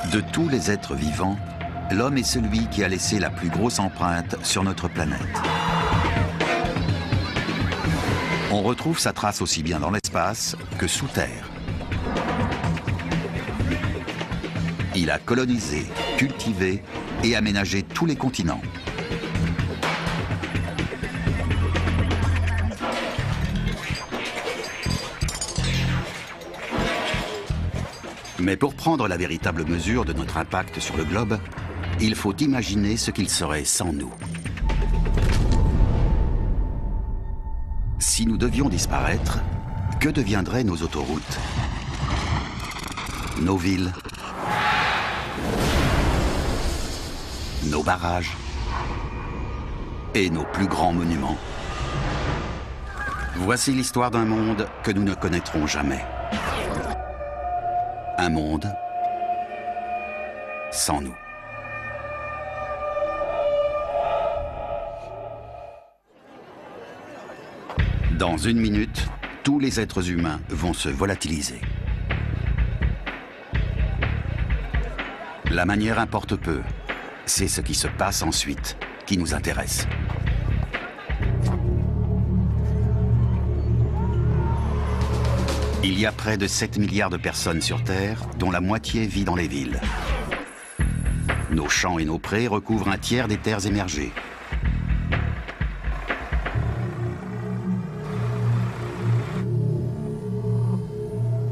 De tous les êtres vivants, l'homme est celui qui a laissé la plus grosse empreinte sur notre planète. On retrouve sa trace aussi bien dans l'espace que sous terre. Il a colonisé, cultivé et aménagé tous les continents. Mais pour prendre la véritable mesure de notre impact sur le globe, il faut imaginer ce qu'il serait sans nous. Si nous devions disparaître, que deviendraient nos autoroutes, nos villes, nos barrages et nos plus grands monuments? Voici l'histoire d'un monde que nous ne connaîtrons jamais. Un monde sans nous. Dans une minute, tous les êtres humains vont se volatiliser. La manière importe peu. C'est ce qui se passe ensuite qui nous intéresse. Il y a près de 7 milliards de personnes sur Terre, dont la moitié vit dans les villes. Nos champs et nos prés recouvrent un tiers des terres émergées.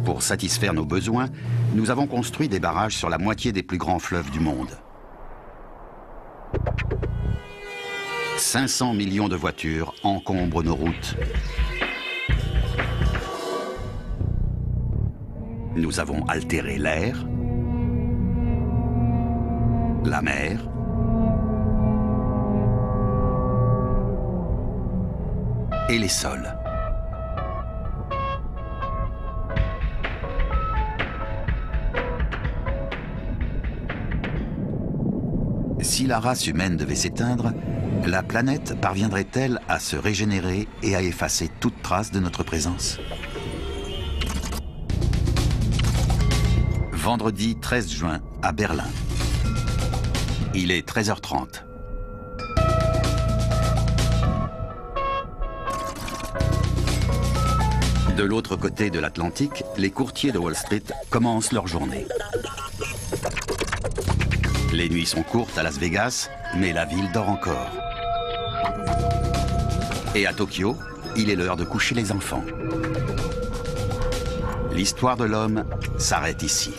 Pour satisfaire nos besoins, nous avons construit des barrages sur la moitié des plus grands fleuves du monde. 500 millions de voitures encombrent nos routes. Nous avons altéré l'air, la mer, et les sols. Si la race humaine devait s'éteindre, la planète parviendrait-elle à se régénérer et à effacer toute trace de notre présence ? Vendredi 13 juin, à Berlin. Il est 13h30. De l'autre côté de l'Atlantique, les courtiers de Wall Street commencent leur journée. Les nuits sont courtes à Las Vegas, mais la ville dort encore. Et à Tokyo, il est l'heure de coucher les enfants. L'histoire de l'homme s'arrête ici.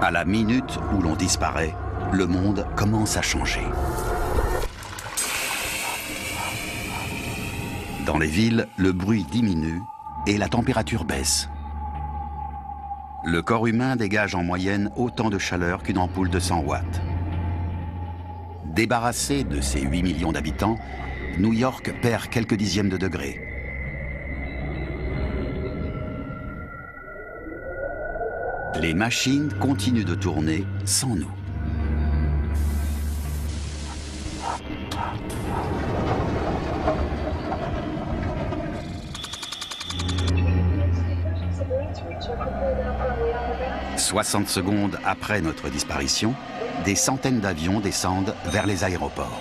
À la minute où l'on disparaît, le monde commence à changer. Dans les villes, le bruit diminue et la température baisse. Le corps humain dégage en moyenne autant de chaleur qu'une ampoule de 100 watts. Débarrassé de ses 8 millions d'habitants, New York perd quelques dixièmes de degré. Les machines continuent de tourner sans nous. « 60 secondes après notre disparition, des centaines d'avions descendent vers les aéroports.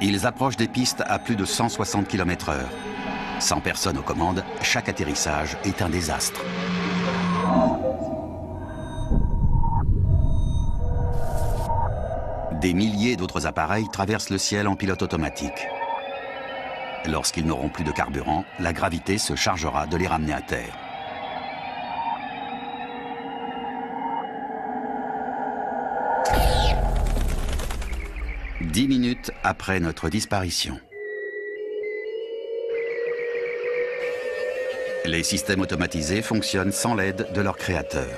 Ils approchent des pistes à plus de 160 km/h. Sans personne aux commandes, chaque atterrissage est un désastre. Des milliers d'autres appareils traversent le ciel en pilote automatique. Lorsqu'ils n'auront plus de carburant, la gravité se chargera de les ramener à terre. 10 minutes après notre disparition. Les systèmes automatisés fonctionnent sans l'aide de leur créateur.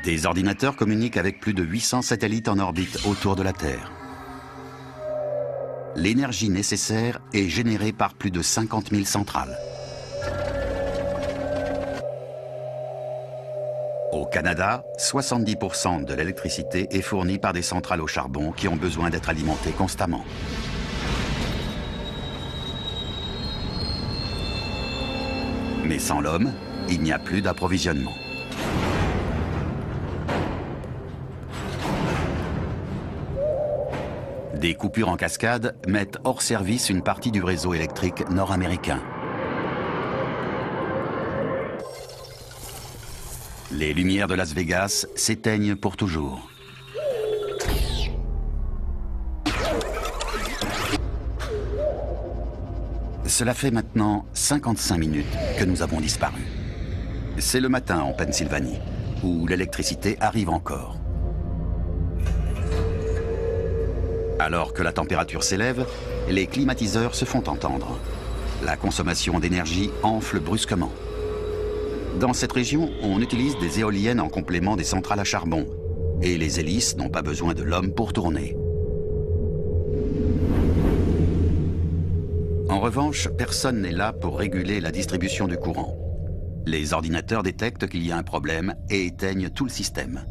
Des ordinateurs communiquent avec plus de 800 satellites en orbite autour de la Terre. L'énergie nécessaire est générée par plus de 50 000 centrales. Au Canada, 70% de l'électricité est fournie par des centrales au charbon qui ont besoin d'être alimentées constamment. Mais sans l'homme, il n'y a plus d'approvisionnement. Des coupures en cascade mettent hors service une partie du réseau électrique nord-américain. Les lumières de Las Vegas s'éteignent pour toujours. Cela fait maintenant 55 minutes que nous avons disparu. C'est le matin en Pennsylvanie, où l'électricité arrive encore. Alors que la température s'élève, les climatiseurs se font entendre. La consommation d'énergie enfle brusquement. Dans cette région, on utilise des éoliennes en complément des centrales à charbon. Et les hélices n'ont pas besoin de l'homme pour tourner. En revanche, personne n'est là pour réguler la distribution du courant. Les ordinateurs détectent qu'il y a un problème et éteignent tout le système.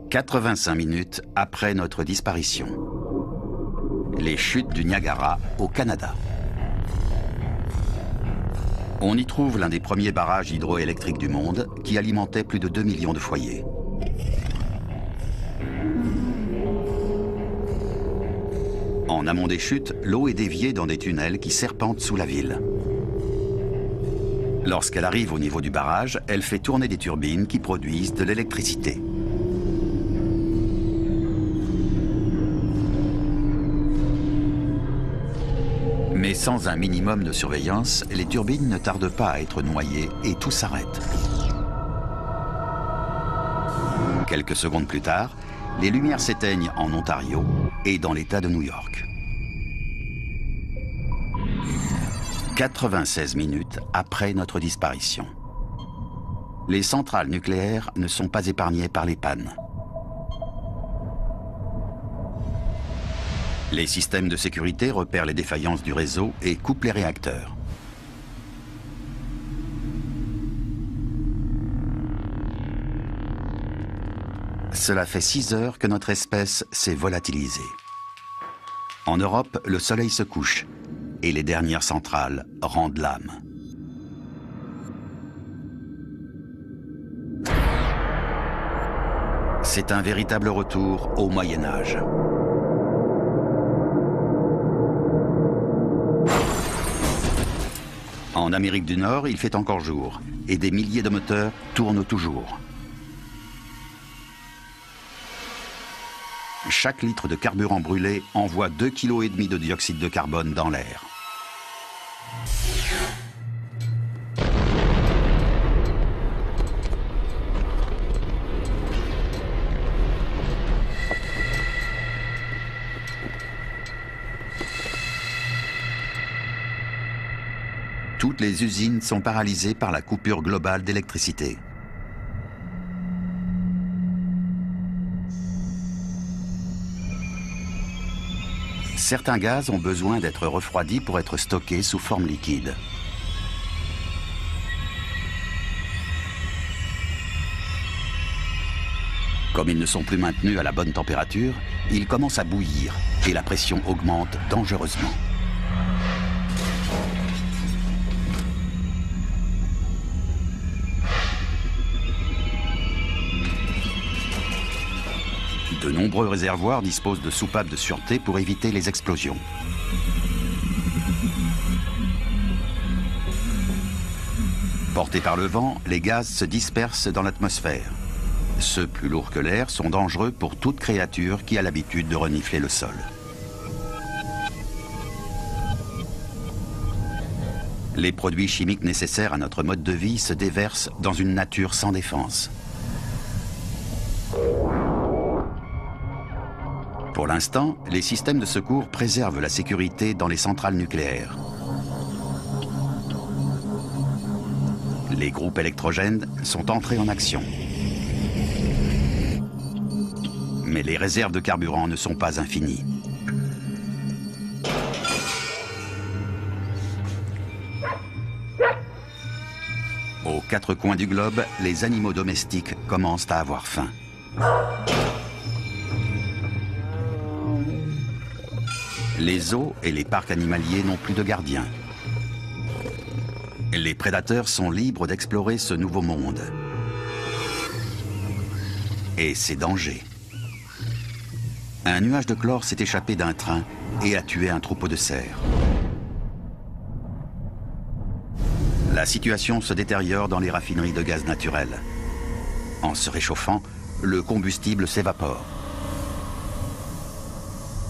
« 85 minutes après notre disparition. Les chutes du Niagara au Canada. On y trouve l'un des premiers barrages hydroélectriques du monde qui alimentait plus de 2 millions de foyers. En amont des chutes, l'eau est déviée dans des tunnels qui serpentent sous la ville. Lorsqu'elle arrive au niveau du barrage, elle fait tourner des turbines qui produisent de l'électricité. Mais sans un minimum de surveillance, les turbines ne tardent pas à être noyées et tout s'arrête. Quelques secondes plus tard, les lumières s'éteignent en Ontario et dans l'État de New York. 96 minutes après notre disparition. Les centrales nucléaires ne sont pas épargnées par les pannes. Les systèmes de sécurité repèrent les défaillances du réseau et coupent les réacteurs. Cela fait 6 heures que notre espèce s'est volatilisée. En Europe, le soleil se couche et les dernières centrales rendent l'âme. C'est un véritable retour au Moyen Âge. En Amérique du Nord, il fait encore jour et des milliers de moteurs tournent toujours. Chaque litre de carburant brûlé envoie 2,5 kg de dioxyde de carbone dans l'air. Toutes les usines sont paralysées par la coupure globale d'électricité. Certains gaz ont besoin d'être refroidis pour être stockés sous forme liquide. Comme ils ne sont plus maintenus à la bonne température, ils commencent à bouillir et la pression augmente dangereusement. De nombreux réservoirs disposent de soupapes de sûreté pour éviter les explosions. Portés par le vent, les gaz se dispersent dans l'atmosphère. Ceux plus lourds que l'air sont dangereux pour toute créature qui a l'habitude de renifler le sol. Les produits chimiques nécessaires à notre mode de vie se déversent dans une nature sans défense. Pour l'instant, les systèmes de secours préservent la sécurité dans les centrales nucléaires. Les groupes électrogènes sont entrés en action. Mais les réserves de carburant ne sont pas infinies. Aux quatre coins du globe, les animaux domestiques commencent à avoir faim. Les zoos et les parcs animaliers n'ont plus de gardiens. Les prédateurs sont libres d'explorer ce nouveau monde. Et ses dangers. Un nuage de chlore s'est échappé d'un train et a tué un troupeau de cerfs. La situation se détériore dans les raffineries de gaz naturel. En se réchauffant, le combustible s'évapore.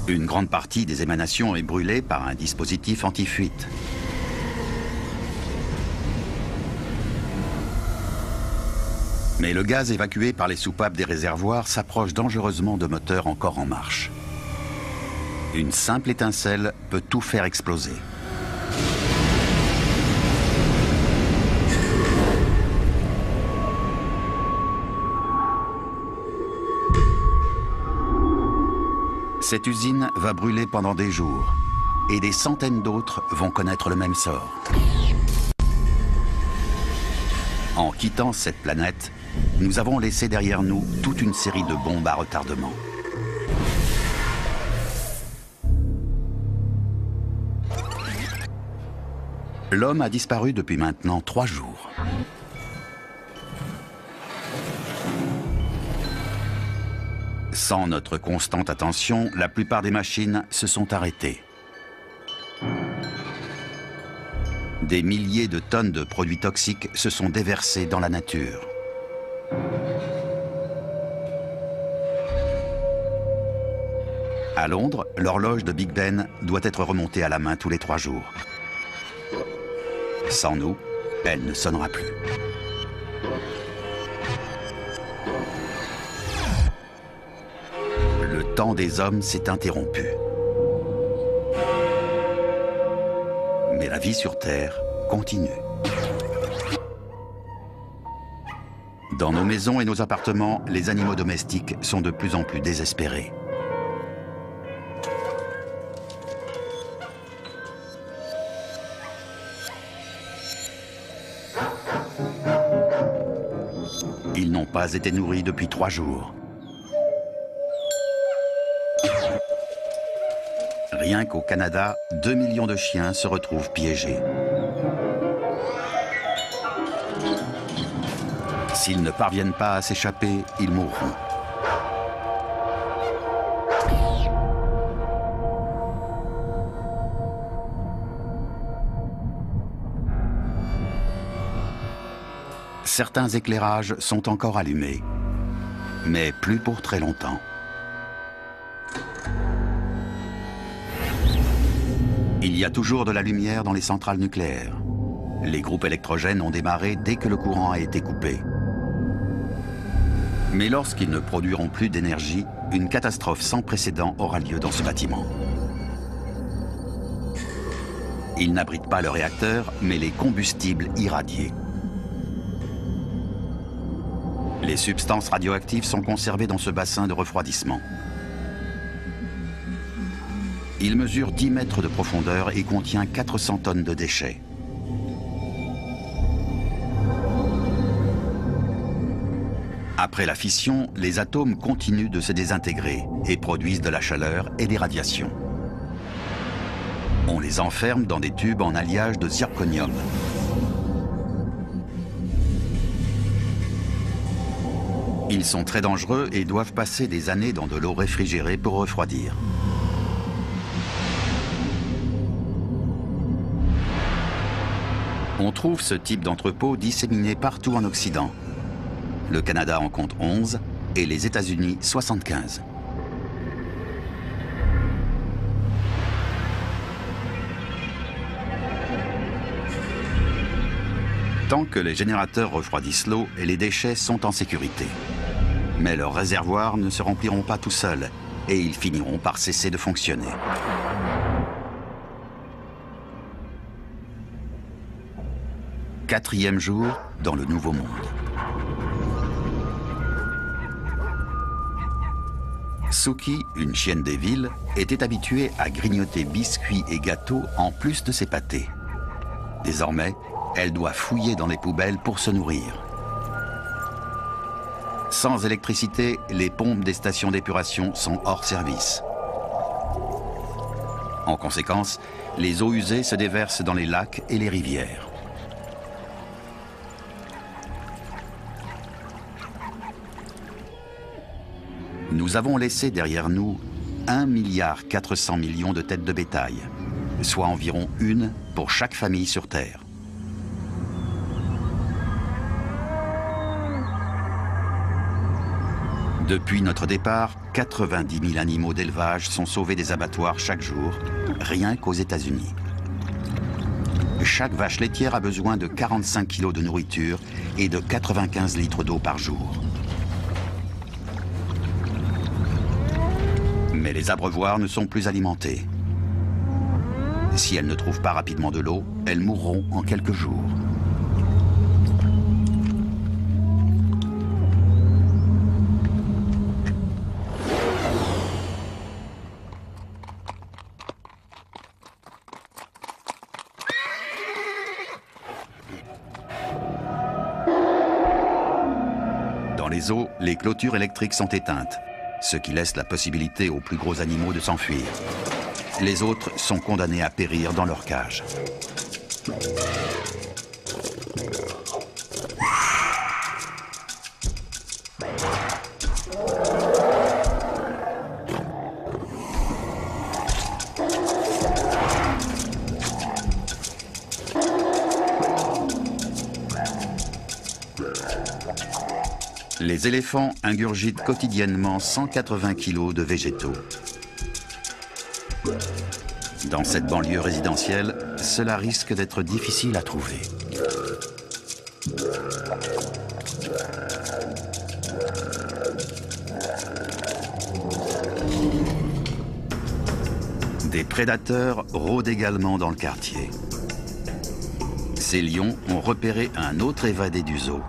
Une grande partie des émanations est brûlée par un dispositif anti-fuite. Mais le gaz évacué par les soupapes des réservoirs s'approche dangereusement de moteurs encore en marche. Une simple étincelle peut tout faire exploser. Cette usine va brûler pendant des jours et des centaines d'autres vont connaître le même sort. En quittant cette planète, nous avons laissé derrière nous toute une série de bombes à retardement. L'homme a disparu depuis maintenant 3 jours. Sans notre constante attention, la plupart des machines se sont arrêtées. Des milliers de tonnes de produits toxiques se sont déversés dans la nature. À Londres, l'horloge de Big Ben doit être remontée à la main tous les 3 jours. Sans nous, elle ne sonnera plus. Le temps des hommes s'est interrompu. Mais la vie sur Terre continue. Dans nos maisons et nos appartements, les animaux domestiques sont de plus en plus désespérés. Ils n'ont pas été nourris depuis 3 jours. Rien qu'au Canada, 2 millions de chiens se retrouvent piégés. S'ils ne parviennent pas à s'échapper, ils mourront. Certains éclairages sont encore allumés, mais plus pour très longtemps. Il y a toujours de la lumière dans les centrales nucléaires. Les groupes électrogènes ont démarré dès que le courant a été coupé. Mais lorsqu'ils ne produiront plus d'énergie, une catastrophe sans précédent aura lieu dans ce bâtiment. Ils n'abritent pas le réacteur, mais les combustibles irradiés. Les substances radioactives sont conservées dans ce bassin de refroidissement. Il mesure 10 mètres de profondeur et contient 400 tonnes de déchets. Après la fission, les atomes continuent de se désintégrer et produisent de la chaleur et des radiations. On les enferme dans des tubes en alliage de zirconium. Ils sont très dangereux et doivent passer des années dans de l'eau réfrigérée pour refroidir. On trouve ce type d'entrepôt disséminé partout en Occident. Le Canada en compte 11 et les États-Unis 75. Tant que les générateurs refroidissent l'eau, les déchets sont en sécurité. Mais leurs réservoirs ne se rempliront pas tout seuls et ils finiront par cesser de fonctionner. Quatrième jour dans le Nouveau Monde. Suki, une chienne des villes, était habituée à grignoter biscuits et gâteaux en plus de ses pâtés. Désormais, elle doit fouiller dans les poubelles pour se nourrir. Sans électricité, les pompes des stations d'épuration sont hors service. En conséquence, les eaux usées se déversent dans les lacs et les rivières. Nous avons laissé derrière nous 1,4 milliard de têtes de bétail, soit environ une pour chaque famille sur Terre. Depuis notre départ, 90 000 animaux d'élevage sont sauvés des abattoirs chaque jour, rien qu'aux États-Unis. Chaque vache laitière a besoin de 45 kg de nourriture et de 95 litres d'eau par jour. Mais les abreuvoirs ne sont plus alimentés. Si elles ne trouvent pas rapidement de l'eau, elles mourront en quelques jours. Dans les eaux, les clôtures électriques sont éteintes, ce qui laisse la possibilité aux plus gros animaux de s'enfuir. Les autres sont condamnés à périr dans leur cage. Les éléphants ingurgitent quotidiennement 180 kg de végétaux. Dans cette banlieue résidentielle, cela risque d'être difficile à trouver. Des prédateurs rôdent également dans le quartier. Ces lions ont repéré un autre évadé du zoo.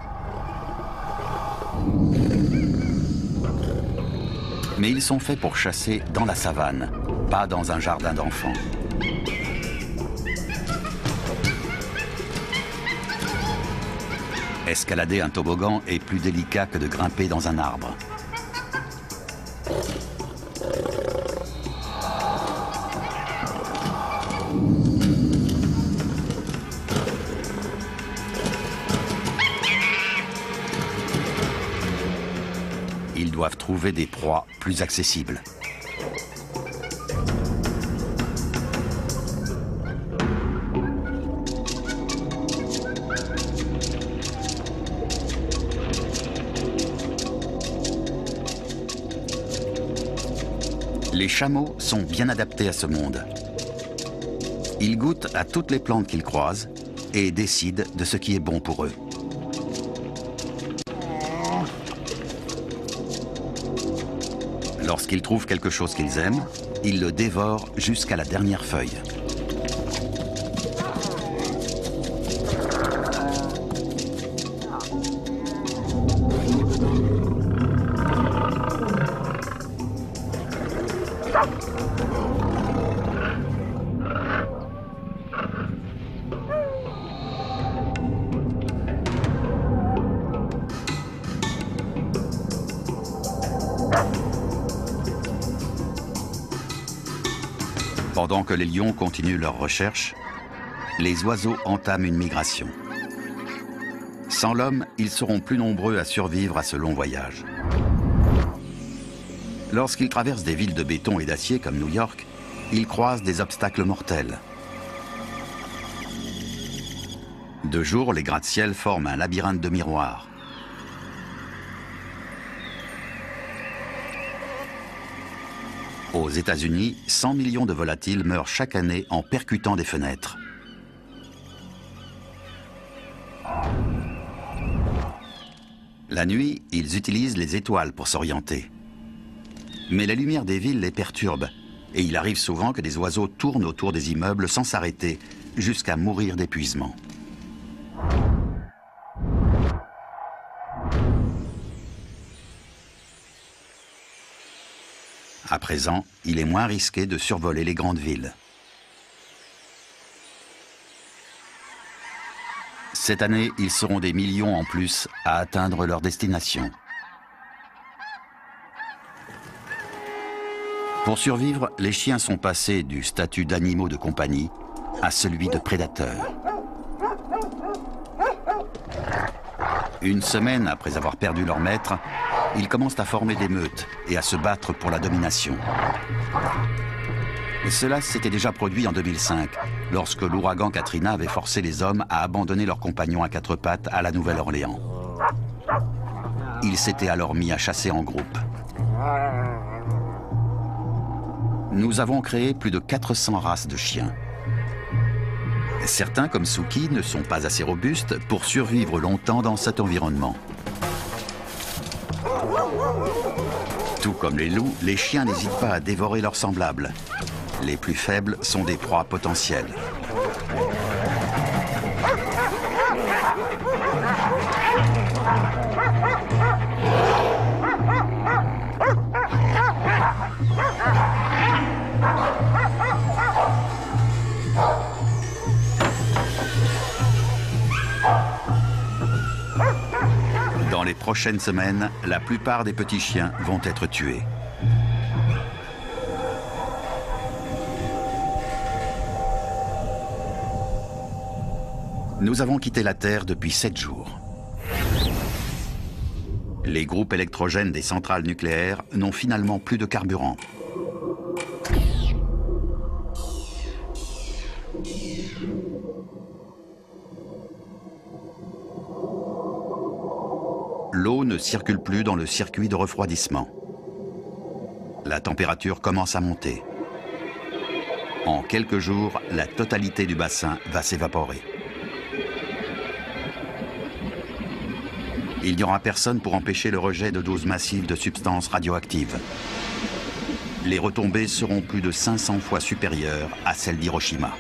Mais ils sont faits pour chasser dans la savane, pas dans un jardin d'enfants. Escalader un toboggan est plus délicat que de grimper dans un arbre. Ils doivent trouver des proies plus accessibles. Les chameaux sont bien adaptés à ce monde. Ils goûtent à toutes les plantes qu'ils croisent et décident de ce qui est bon pour eux. Lorsqu'ils trouvent quelque chose qu'ils aiment, ils le dévorent jusqu'à la dernière feuille. Pendant que les lions continuent leurs recherches, les oiseaux entament une migration. Sans l'homme, ils seront plus nombreux à survivre à ce long voyage. Lorsqu'ils traversent des villes de béton et d'acier comme New York, ils croisent des obstacles mortels. De jour, les gratte-ciel forment un labyrinthe de miroirs. Aux États-Unis, 100 millions de volatiles meurent chaque année en percutant des fenêtres. La nuit, ils utilisent les étoiles pour s'orienter. Mais la lumière des villes les perturbe, et il arrive souvent que des oiseaux tournent autour des immeubles sans s'arrêter, jusqu'à mourir d'épuisement. À présent, il est moins risqué de survoler les grandes villes. Cette année, ils seront des millions en plus à atteindre leur destination. Pour survivre, les chiens sont passés du statut d'animaux de compagnie à celui de prédateurs. Une semaine après avoir perdu leur maître, ils commencent à former des meutes et à se battre pour la domination. Cela s'était déjà produit en 2005, lorsque l'ouragan Katrina avait forcé les hommes à abandonner leurs compagnons à quatre pattes à la Nouvelle-Orléans. Ils s'étaient alors mis à chasser en groupe. Nous avons créé plus de 400 races de chiens. Certains, comme Suki, ne sont pas assez robustes pour survivre longtemps dans cet environnement. Tout comme les loups, les chiens n'hésitent pas à dévorer leurs semblables. Les plus faibles sont des proies potentielles. Dans les prochaines semaines, la plupart des petits chiens vont être tués. Nous avons quitté la Terre depuis 7 jours. Les groupes électrogènes des centrales nucléaires n'ont finalement plus de carburant. L'eau ne circule plus dans le circuit de refroidissement. La température commence à monter. En quelques jours, la totalité du bassin va s'évaporer. Il n'y aura personne pour empêcher le rejet de doses massives de substances radioactives. Les retombées seront plus de 500 fois supérieures à celles d'Hiroshima.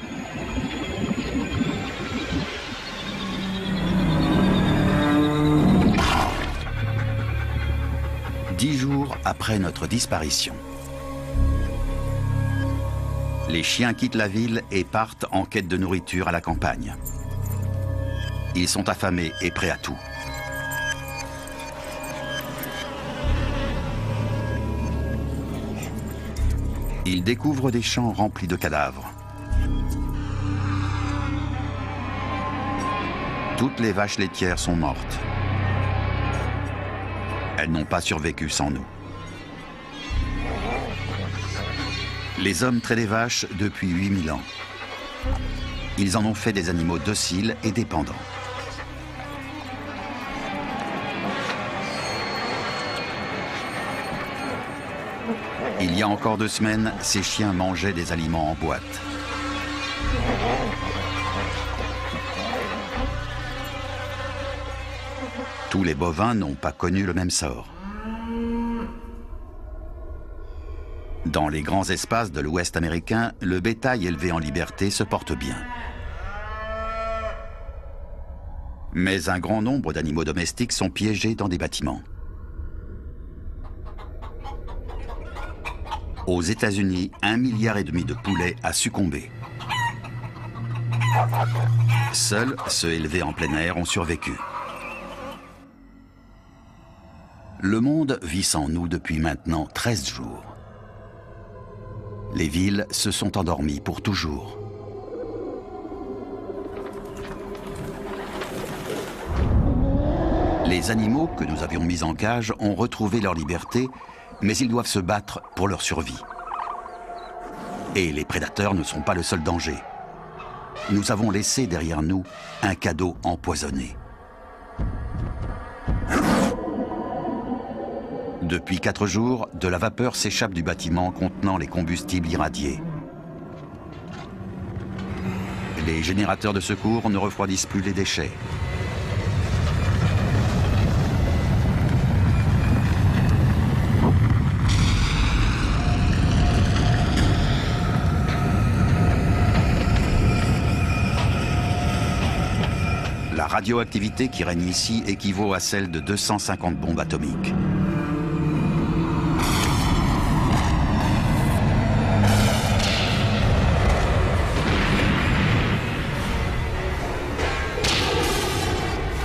Dix jours après notre disparition. Les chiens quittent la ville et partent en quête de nourriture à la campagne. Ils sont affamés et prêts à tout. Ils découvrent des champs remplis de cadavres. Toutes les vaches laitières sont mortes. Elles n'ont pas survécu sans nous. Les hommes traient des vaches depuis 8000 ans. Ils en ont fait des animaux dociles et dépendants. Il y a encore 2 semaines, ces chiens mangeaient des aliments en boîte. Tous les bovins n'ont pas connu le même sort. Dans les grands espaces de l'Ouest américain, le bétail élevé en liberté se porte bien. Mais un grand nombre d'animaux domestiques sont piégés dans des bâtiments. Aux États-Unis, 1,5 milliard de poulets a succombé. Seuls ceux élevés en plein air ont survécu. Le monde vit sans nous depuis maintenant 13 jours. Les villes se sont endormies pour toujours. Les animaux que nous avions mis en cage ont retrouvé leur liberté, mais ils doivent se battre pour leur survie. Et les prédateurs ne sont pas le seul danger. Nous avons laissé derrière nous un cadeau empoisonné. Depuis 4 jours, de la vapeur s'échappe du bâtiment contenant les combustibles irradiés. Les générateurs de secours ne refroidissent plus les déchets. radioactivité qui règne ici équivaut à celle de 250 bombes atomiques.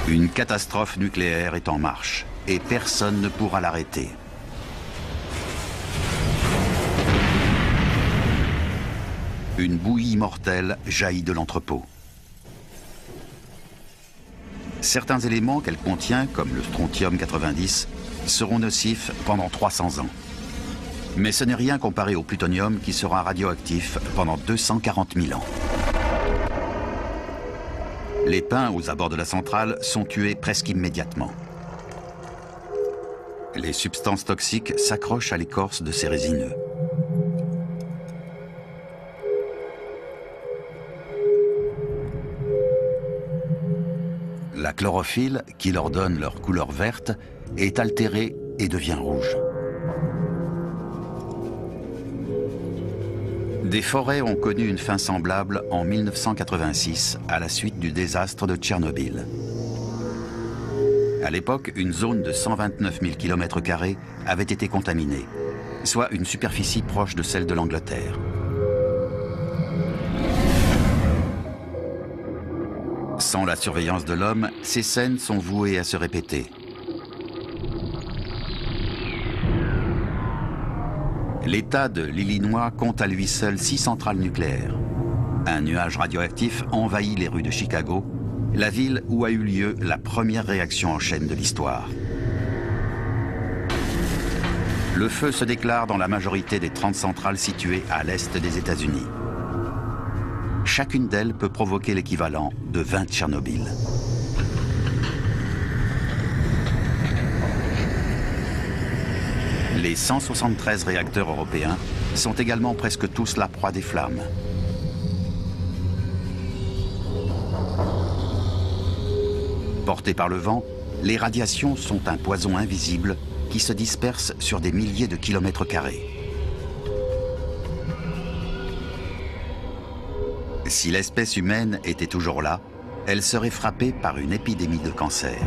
Une catastrophe nucléaire est en marche et personne ne pourra l'arrêter. Une bouillie mortelle jaillit de l'entrepôt. Certains éléments qu'elle contient, comme le strontium 90, seront nocifs pendant 300 ans. Mais ce n'est rien comparé au plutonium qui sera radioactif pendant 240 000 ans. Les pins aux abords de la centrale sont tués presque immédiatement. Les substances toxiques s'accrochent à l'écorce de ces résineux. La chlorophylle, qui leur donne leur couleur verte, est altérée et devient rouge. Des forêts ont connu une fin semblable en 1986 à la suite du désastre de Tchernobyl. À l'époque, une zone de 129 000 km² avait été contaminée, soit une superficie proche de celle de l'Angleterre. Sans la surveillance de l'homme, ces scènes sont vouées à se répéter. L'État de l'Illinois compte à lui seul 6 centrales nucléaires. Un nuage radioactif envahit les rues de Chicago, la ville où a eu lieu la première réaction en chaîne de l'histoire. Le feu se déclare dans la majorité des 30 centrales situées à l'est des États-Unis. Chacune d'elles peut provoquer l'équivalent de 20 Tchernobyl. Les 173 réacteurs européens sont également presque tous la proie des flammes. Portés par le vent, les radiations sont un poison invisible qui se disperse sur des milliers de kilomètres carrés. Si l'espèce humaine était toujours là, elle serait frappée par une épidémie de cancer.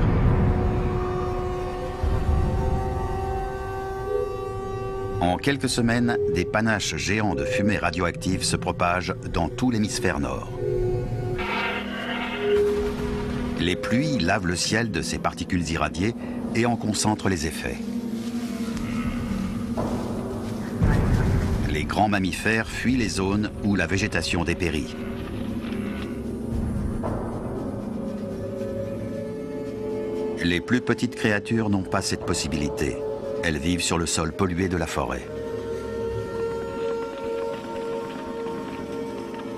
En quelques semaines, des panaches géants de fumée radioactive se propagent dans tout l'hémisphère nord. Les pluies lavent le ciel de ces particules irradiées et en concentrent les effets. Les grands mammifères fuient les zones où la végétation dépérit. Les plus petites créatures n'ont pas cette possibilité. Elles vivent sur le sol pollué de la forêt.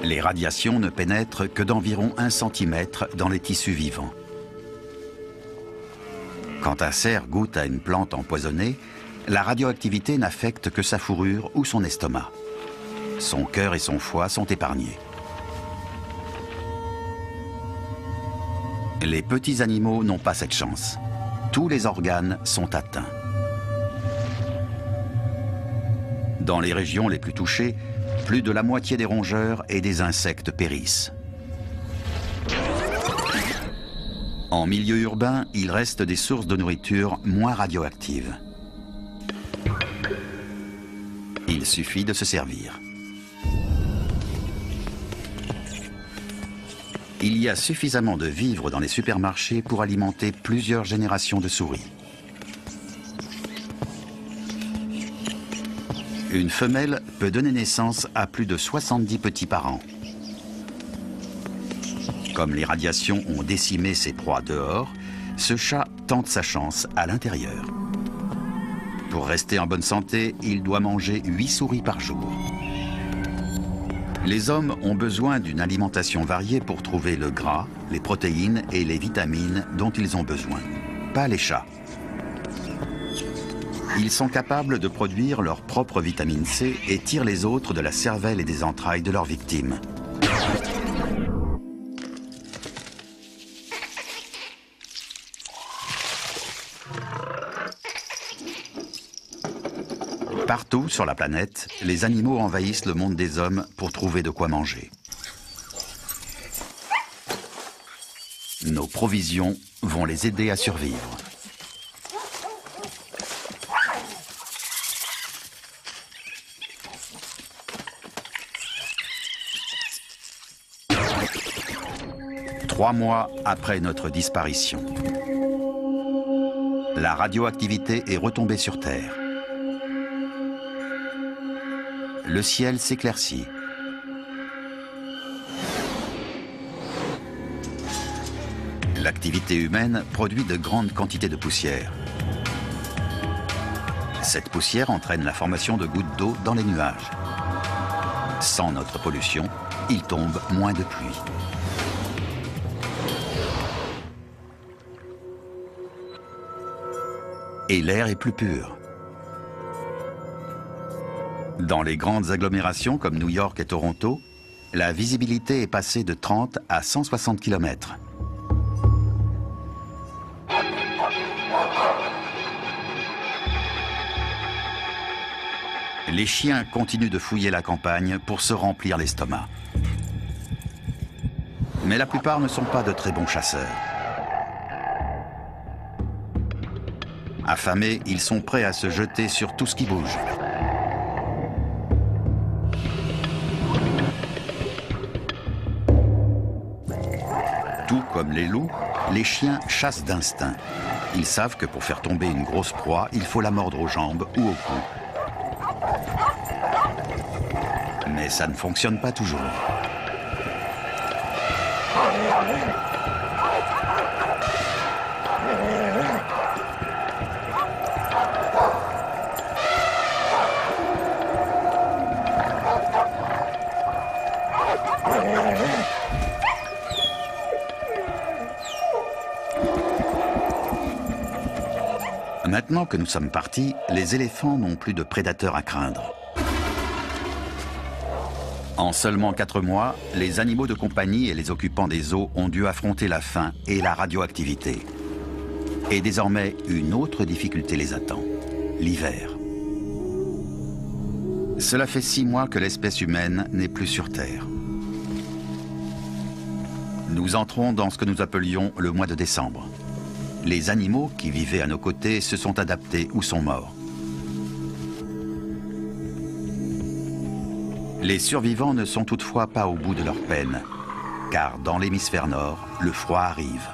Les radiations ne pénètrent que d'environ 1 centimètre dans les tissus vivants. Quand un cerf goûte à une plante empoisonnée, la radioactivité n'affecte que sa fourrure ou son estomac. Son cœur et son foie sont épargnés. Les petits animaux n'ont pas cette chance. Tous les organes sont atteints. Dans les régions les plus touchées, plus de la moitié des rongeurs et des insectes périssent. En milieu urbain, il reste des sources de nourriture moins radioactives. Il suffit de se servir. Il y a suffisamment de vivres dans les supermarchés pour alimenter plusieurs générations de souris. Une femelle peut donner naissance à plus de 70 petits par an. Comme les radiations ont décimé ses proies dehors, ce chat tente sa chance à l'intérieur. Pour rester en bonne santé, il doit manger 8 souris par jour. Les hommes ont besoin d'une alimentation variée pour trouver le gras, les protéines et les vitamines dont ils ont besoin. Pas les chats. Ils sont capables de produire leur propre vitamine C et tirent les autres de la cervelle et des entrailles de leurs victimes. Partout sur la planète, les animaux envahissent le monde des hommes pour trouver de quoi manger. Nos provisions vont les aider à survivre. Trois mois après notre disparition, la radioactivité est retombée sur Terre. Le ciel s'éclaircit. L'activité humaine produit de grandes quantités de poussière. Cette poussière entraîne la formation de gouttes d'eau dans les nuages. Sans notre pollution, il tombe moins de pluie. Et l'air est plus pur. Dans les grandes agglomérations comme New York et Toronto, la visibilité est passée de 30 à 160 km. Les chiens continuent de fouiller la campagne pour se remplir l'estomac. Mais la plupart ne sont pas de très bons chasseurs. Affamés, ils sont prêts à se jeter sur tout ce qui bouge. Tout comme les loups, les chiens chassent d'instinct. Ils savent que pour faire tomber une grosse proie, il faut la mordre aux jambes ou au cou. Mais ça ne fonctionne pas toujours. Maintenant que nous sommes partis, les éléphants n'ont plus de prédateurs à craindre. En seulement 4 mois, les animaux de compagnie et les occupants des eaux ont dû affronter la faim et la radioactivité. Et désormais, une autre difficulté les attend, l'hiver. Cela fait 6 mois que l'espèce humaine n'est plus sur Terre. Nous entrons dans ce que nous appelions le mois de décembre. Les animaux qui vivaient à nos côtés se sont adaptés ou sont morts. Les survivants ne sont toutefois pas au bout de leur peine, car dans l'hémisphère nord, le froid arrive.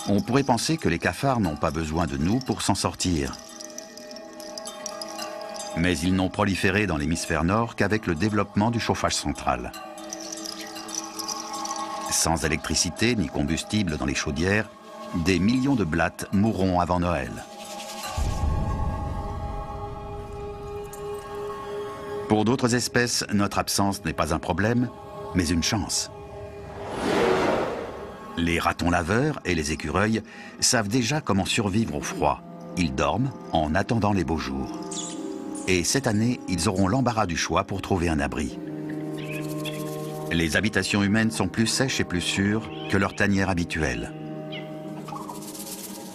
On pourrait penser que les cafards n'ont pas besoin de nous pour s'en sortir. Mais ils n'ont proliféré dans l'hémisphère nord qu'avec le développement du chauffage central. Sans électricité ni combustible dans les chaudières, des millions de blattes mourront avant Noël. Pour d'autres espèces, notre absence n'est pas un problème, mais une chance. Les ratons laveurs et les écureuils savent déjà comment survivre au froid. Ils dorment en attendant les beaux jours. Et cette année, ils auront l'embarras du choix pour trouver un abri. Les habitations humaines sont plus sèches et plus sûres que leurs tanières habituelles.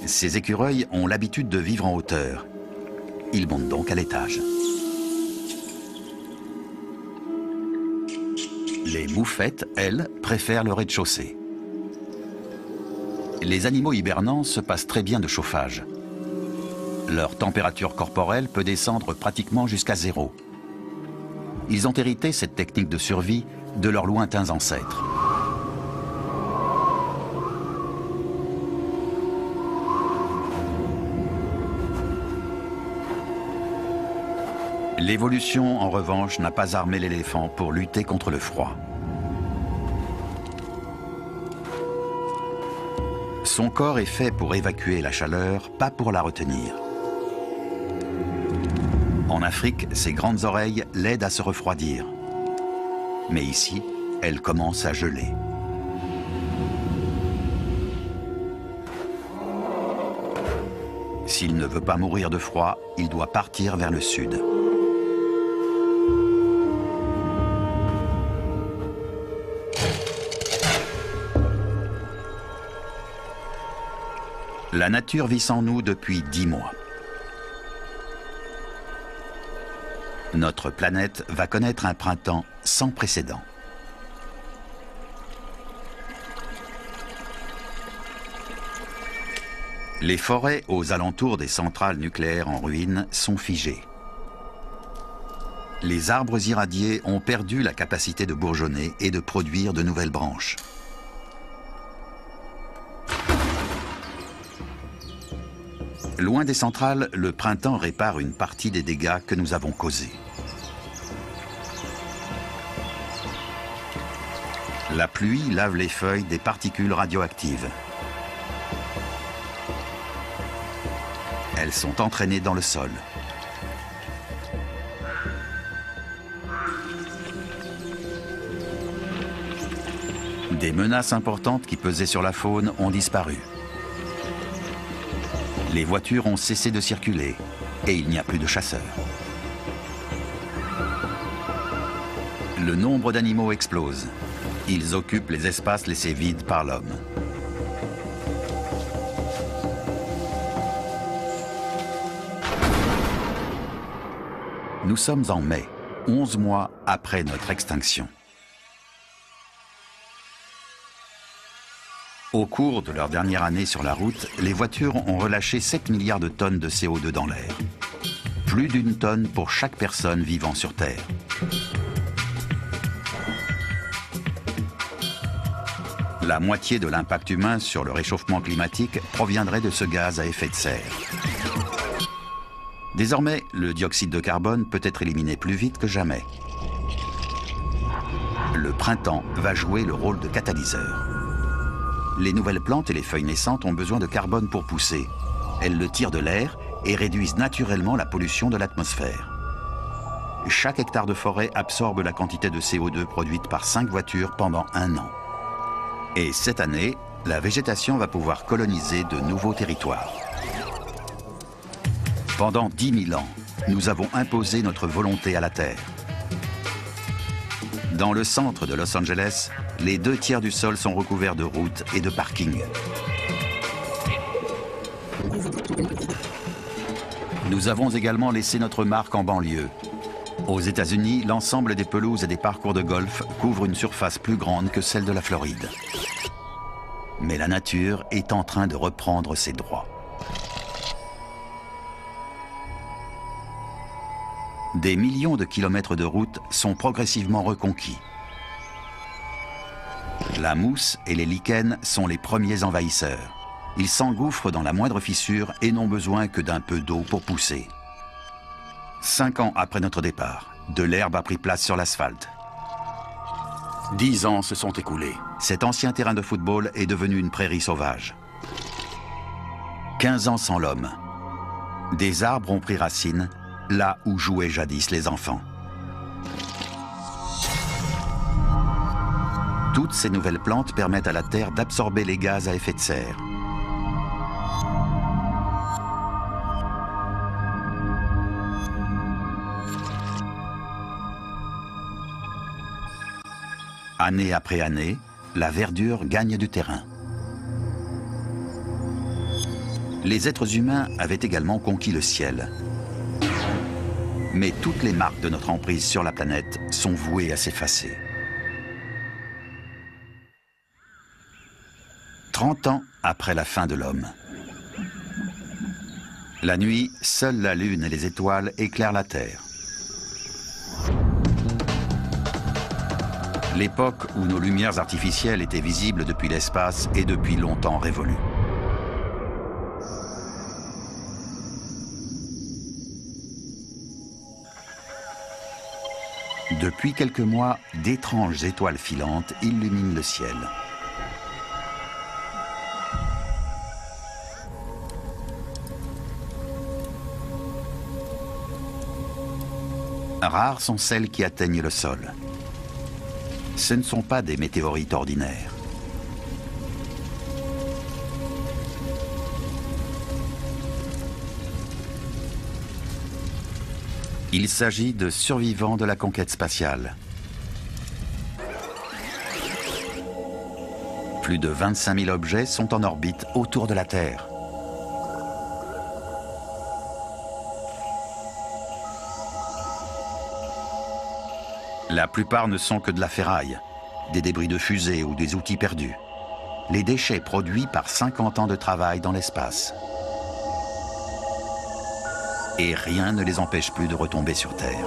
Ces écureuils ont l'habitude de vivre en hauteur. Ils montent donc à l'étage. Les moufettes, elles, préfèrent le rez-de-chaussée. Les animaux hibernants se passent très bien de chauffage. Leur température corporelle peut descendre pratiquement jusqu'à 0. Ils ont hérité cette technique de survie de leurs lointains ancêtres. L'évolution, en revanche, n'a pas armé l'éléphant pour lutter contre le froid. Son corps est fait pour évacuer la chaleur, pas pour la retenir. En Afrique, ses grandes oreilles l'aident à se refroidir. Mais ici, elle commence à geler. S'il ne veut pas mourir de froid, il doit partir vers le sud. La nature vit sans nous depuis 10 mois. Notre planète va connaître un printemps sans précédent. Les forêts aux alentours des centrales nucléaires en ruine sont figées. Les arbres irradiés ont perdu la capacité de bourgeonner et de produire de nouvelles branches. Loin des centrales, le printemps répare une partie des dégâts que nous avons causés. La pluie lave les feuilles des particules radioactives. Elles sont entraînées dans le sol. Des menaces importantes qui pesaient sur la faune ont disparu. Les voitures ont cessé de circuler et il n'y a plus de chasseurs. Le nombre d'animaux explose. Ils occupent les espaces laissés vides par l'homme. Nous sommes en mai, 11 mois après notre extinction. Au cours de leur dernière année sur la route, les voitures ont relâché 7 milliards de tonnes de CO2 dans l'air. Plus d'une tonne pour chaque personne vivant sur Terre. La moitié de l'impact humain sur le réchauffement climatique proviendrait de ce gaz à effet de serre. Désormais, le dioxyde de carbone peut être éliminé plus vite que jamais. Le printemps va jouer le rôle de catalyseur. Les nouvelles plantes et les feuilles naissantes ont besoin de carbone pour pousser. Elles le tirent de l'air et réduisent naturellement la pollution de l'atmosphère. Chaque hectare de forêt absorbe la quantité de CO2 produite par 5 voitures pendant 1 an. Et cette année, la végétation va pouvoir coloniser de nouveaux territoires. Pendant 10 000 ans, nous avons imposé notre volonté à la Terre. Dans le centre de Los Angeles, les 2 tiers du sol sont recouverts de routes et de parkings. Nous avons également laissé notre marque en banlieue. Aux États-Unis, l'ensemble des pelouses et des parcours de golf couvrent une surface plus grande que celle de la Floride. Mais la nature est en train de reprendre ses droits. Des millions de kilomètres de routes sont progressivement reconquis. La mousse et les lichens sont les premiers envahisseurs. Ils s'engouffrent dans la moindre fissure et n'ont besoin que d'un peu d'eau pour pousser. 5 ans après notre départ, de l'herbe a pris place sur l'asphalte. 10 ans se sont écoulés. Cet ancien terrain de football est devenu une prairie sauvage. 15 ans sans l'homme. Des arbres ont pris racine, là où jouaient jadis les enfants. Toutes ces nouvelles plantes permettent à la Terre d'absorber les gaz à effet de serre. Année après année, la verdure gagne du terrain. Les êtres humains avaient également conquis le ciel. Mais toutes les marques de notre emprise sur la planète sont vouées à s'effacer. 30 ans après la fin de l'homme. La nuit, seule la Lune et les étoiles éclairent la Terre. L'époque où nos lumières artificielles étaient visibles depuis l'espace est depuis longtemps révolue. Depuis quelques mois, d'étranges étoiles filantes illuminent le ciel. Rares sont celles qui atteignent le sol. Ce ne sont pas des météorites ordinaires. Il s'agit de survivants de la conquête spatiale. Plus de 25 000 objets sont en orbite autour de la Terre. La plupart ne sont que de la ferraille, des débris de fusées ou des outils perdus. Les déchets produits par 50 ans de travail dans l'espace. et rien ne les empêche plus de retomber sur Terre.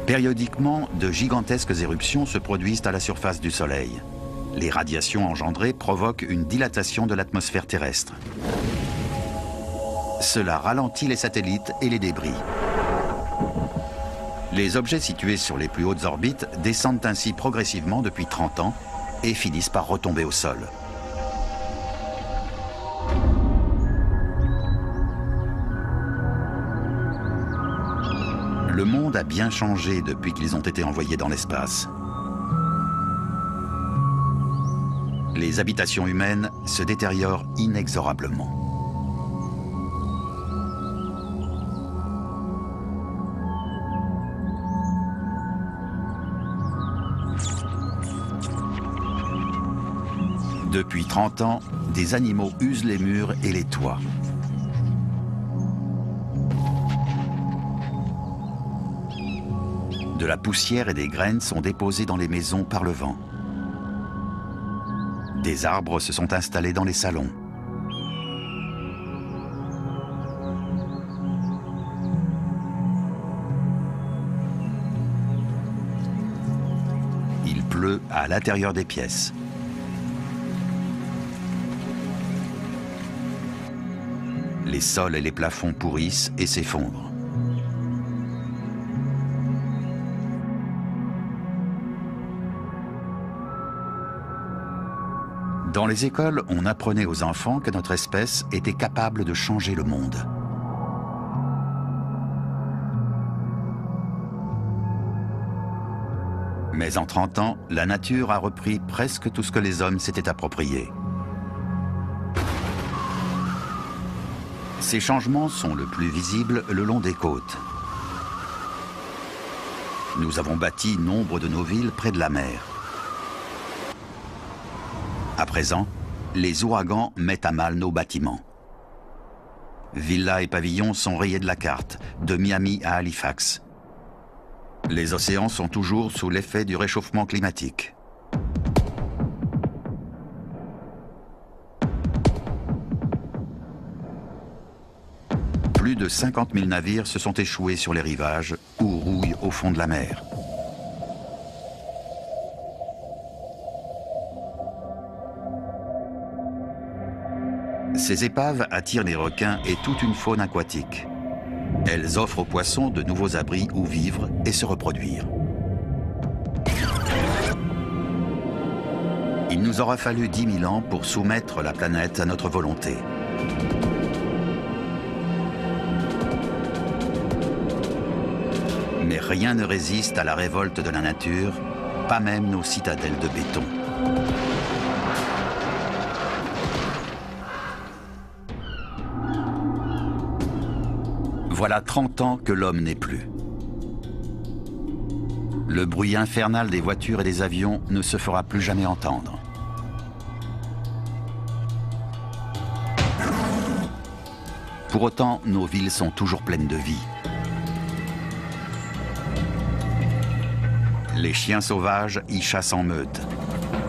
Périodiquement, de gigantesques éruptions se produisent à la surface du Soleil. Les radiations engendrées provoquent une dilatation de l'atmosphère terrestre. Cela ralentit les satellites et les débris. Les objets situés sur les plus hautes orbites descendent ainsi progressivement depuis 30 ans et finissent par retomber au sol. Le monde a bien changé depuis qu'ils ont été envoyés dans l'espace. Les habitations humaines se détériorent inexorablement. Depuis 30 ans, des animaux usent les murs et les toits. De la poussière et des graines sont déposées dans les maisons par le vent. Des arbres se sont installés dans les salons. Il pleut à l'intérieur des pièces. Les sols et les plafonds pourrissent et s'effondrent. Dans les écoles, on apprenait aux enfants que notre espèce était capable de changer le monde. Mais en 30 ans, la nature a repris presque tout ce que les hommes s'étaient approprié. Ces changements sont le plus visibles le long des côtes. Nous avons bâti nombre de nos villes près de la mer. À présent, les ouragans mettent à mal nos bâtiments. Villas et pavillons sont rayés de la carte, de Miami à Halifax. Les océans sont toujours sous l'effet du réchauffement climatique. Plus de 50 000 navires se sont échoués sur les rivages ou rouillent au fond de la mer. Ces épaves attirent les requins et toute une faune aquatique. Elles offrent aux poissons de nouveaux abris où vivre et se reproduire. Il nous aura fallu 10 000 ans pour soumettre la planète à notre volonté. Mais rien ne résiste à la révolte de la nature, pas même nos citadelles de béton. Voilà 30 ans que l'homme n'est plus. Le bruit infernal des voitures et des avions ne se fera plus jamais entendre. Pour autant, nos villes sont toujours pleines de vie. Les chiens sauvages y chassent en meute.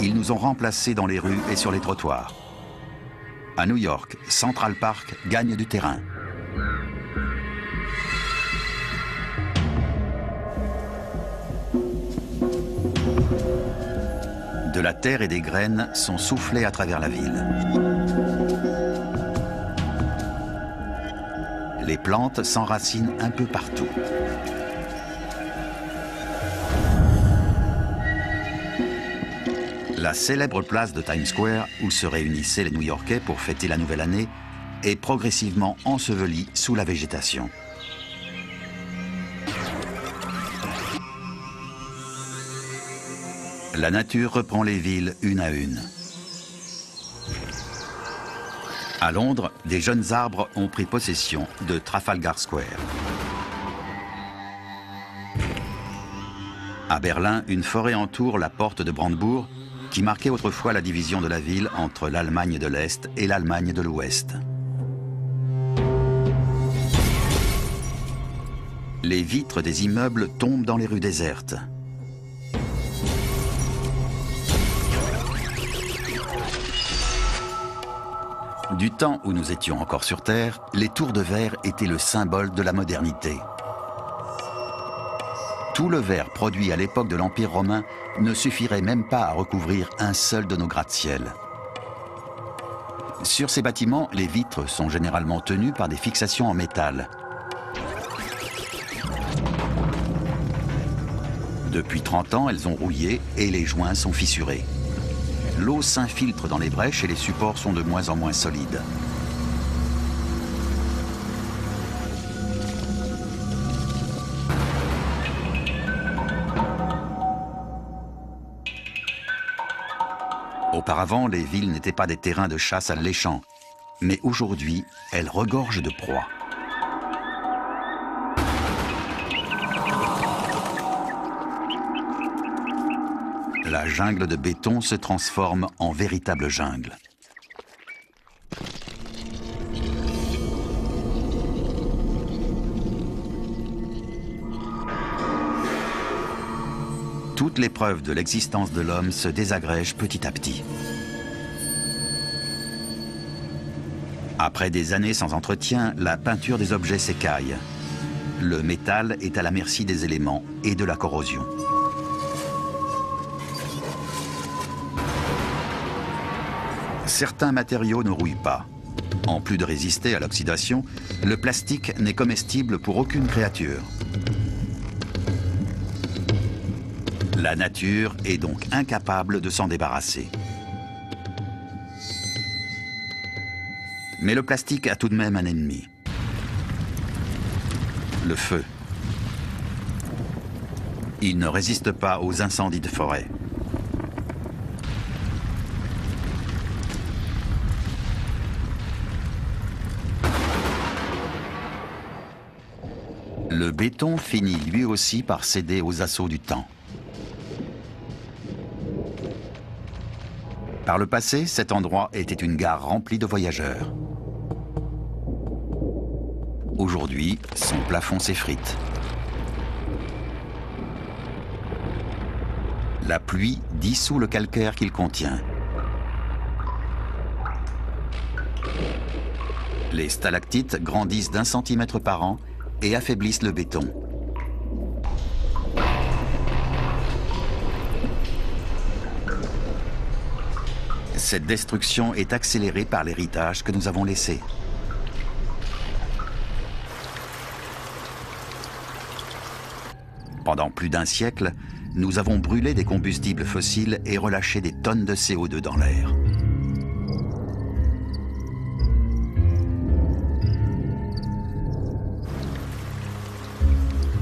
Ils nous ont remplacés dans les rues et sur les trottoirs. À New York, Central Park gagne du terrain. De la terre et des graines sont soufflées à travers la ville. Les plantes s'enracinent un peu partout. La célèbre place de Times Square, où se réunissaient les New-Yorkais pour fêter la nouvelle année, est progressivement ensevelie sous la végétation. La nature reprend les villes une à une. À Londres, des jeunes arbres ont pris possession de Trafalgar Square. À Berlin, une forêt entoure la porte de Brandebourg, qui marquait autrefois la division de la ville entre l'Allemagne de l'Est et l'Allemagne de l'Ouest. Les vitres des immeubles tombent dans les rues désertes. Du temps où nous étions encore sur Terre, les tours de verre étaient le symbole de la modernité. Tout le verre produit à l'époque de l'Empire romain ne suffirait même pas à recouvrir un seul de nos gratte-ciel. Sur ces bâtiments, les vitres sont généralement tenues par des fixations en métal. Depuis 30 ans, elles ont rouillé et les joints sont fissurés. L'eau s'infiltre dans les brèches et les supports sont de moins en moins solides. Auparavant, les villes n'étaient pas des terrains de chasse alléchants, mais aujourd'hui, elles regorgent de proies. La jungle de béton se transforme en véritable jungle. Toutes les preuves de l'existence de l'homme se désagrègent petit à petit. Après des années sans entretien, la peinture des objets s'écaille. Le métal est à la merci des éléments et de la corrosion. Certains matériaux ne rouillent pas. En plus de résister à l'oxydation, le plastique n'est comestible pour aucune créature. La nature est donc incapable de s'en débarrasser. Mais le plastique a tout de même un ennemi. Le feu. Il ne résiste pas aux incendies de forêt. Le béton finit lui aussi par céder aux assauts du temps. Par le passé, cet endroit était une gare remplie de voyageurs. Aujourd'hui, son plafond s'effrite. La pluie dissout le calcaire qu'il contient. Les stalactites grandissent d'1 centimètre par an et affaiblissent le béton. Cette destruction est accélérée par l'héritage que nous avons laissé. Pendant plus d'1 siècle, nous avons brûlé des combustibles fossiles et relâché des tonnes de CO2 dans l'air.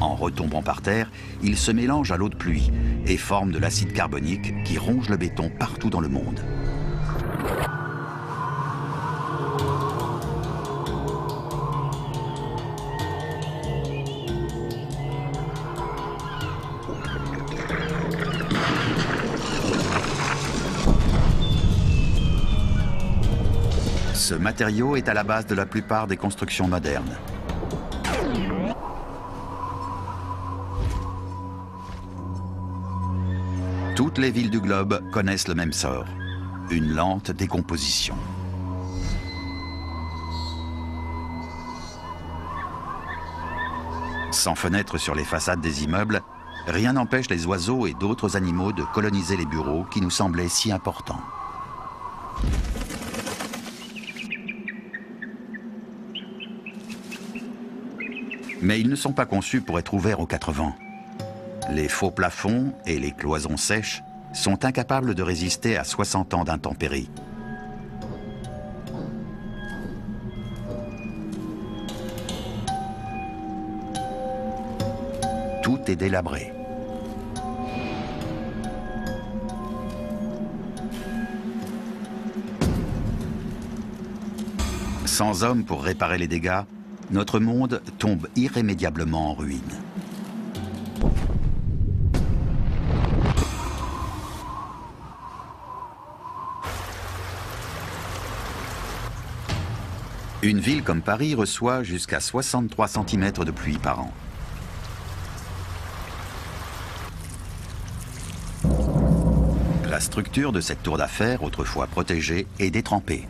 En retombant par terre, ils se mélangent à l'eau de pluie et forment de l'acide carbonique qui ronge le béton partout dans le monde. Ce matériau est à la base de la plupart des constructions modernes. Toutes les villes du globe connaissent le même sort, une lente décomposition. Sans fenêtres sur les façades des immeubles, rien n'empêche les oiseaux et d'autres animaux de coloniser les bureaux qui nous semblaient si importants. Mais ils ne sont pas conçus pour être ouverts aux 4 vents. Les faux plafonds et les cloisons sèches sont incapables de résister à 60 ans d'intempéries. Tout est délabré. Sans hommes pour réparer les dégâts, notre monde tombe irrémédiablement en ruine. Une ville comme Paris reçoit jusqu'à 63 cm de pluie par an. La structure de cette tour d'affaires, autrefois protégée, est détrempée.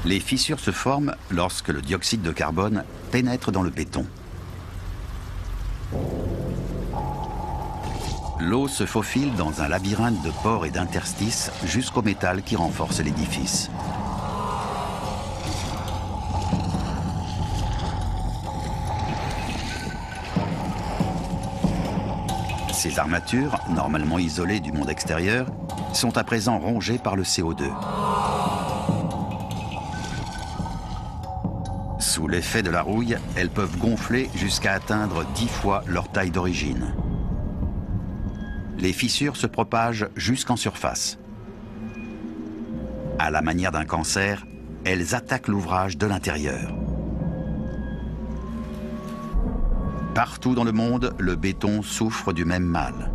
Les fissures se forment lorsque le dioxyde de carbone pénètre dans le béton. L'eau se faufile dans un labyrinthe de pores et d'interstices jusqu'au métal qui renforce l'édifice. Ces armatures, normalement isolées du monde extérieur, sont à présent rongées par le CO2. Sous l'effet de la rouille, elles peuvent gonfler jusqu'à atteindre 10 fois leur taille d'origine. Les fissures se propagent jusqu'en surface. À la manière d'un cancer, elles attaquent l'ouvrage de l'intérieur. Partout dans le monde, le béton souffre du même mal.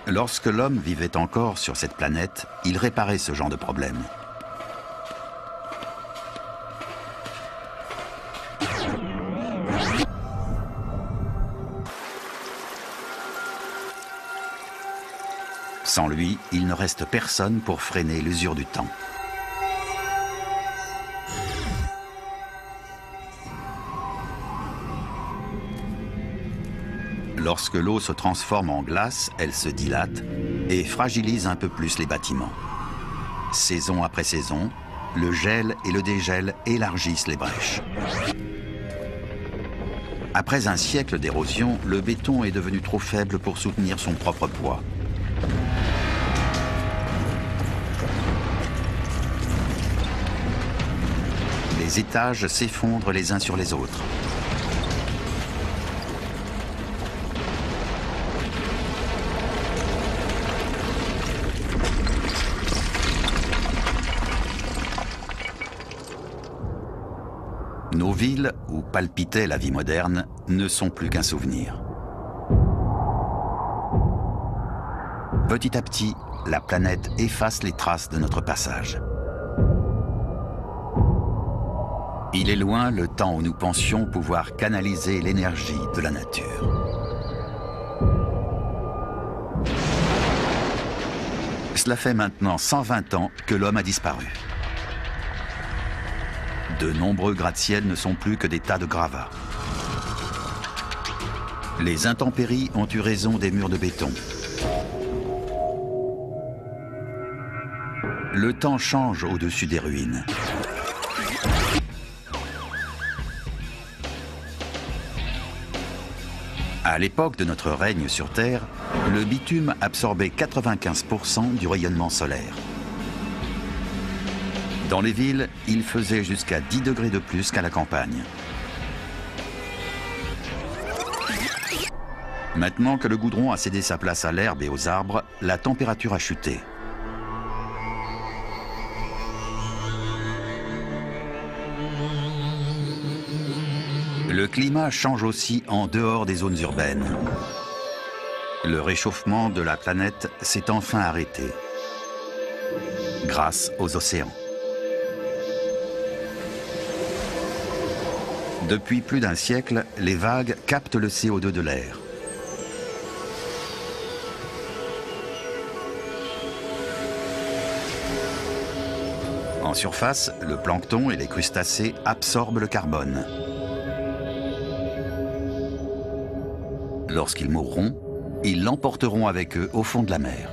Lorsque l'homme vivait encore sur cette planète, il réparait ce genre de problème. Sans lui, il ne reste personne pour freiner l'usure du temps. Lorsque l'eau se transforme en glace, elle se dilate et fragilise un peu plus les bâtiments. Saison après saison, le gel et le dégel élargissent les brèches. Après un siècle d'érosion, le béton est devenu trop faible pour soutenir son propre poids. Les étages s'effondrent les uns sur les autres. Nos villes, où palpitait la vie moderne, ne sont plus qu'un souvenir. Petit à petit, la planète efface les traces de notre passage. Il est loin le temps où nous pensions pouvoir canaliser l'énergie de la nature. Cela fait maintenant 120 ans que l'homme a disparu. De nombreux gratte-ciels ne sont plus que des tas de gravats. Les intempéries ont eu raison des murs de béton. Le temps change au-dessus des ruines. À l'époque de notre règne sur Terre, le bitume absorbait 95% du rayonnement solaire. Dans les villes, il faisait jusqu'à 10 degrés de plus qu'à la campagne. Maintenant que le goudron a cédé sa place à l'herbe et aux arbres, la température a chuté. Le climat change aussi en dehors des zones urbaines. Le réchauffement de la planète s'est enfin arrêté, grâce aux océans. Depuis plus d'un siècle, les vagues captent le CO2 de l'air. En surface, le plancton et les crustacés absorbent le carbone. Lorsqu'ils mourront, ils l'emporteront avec eux au fond de la mer.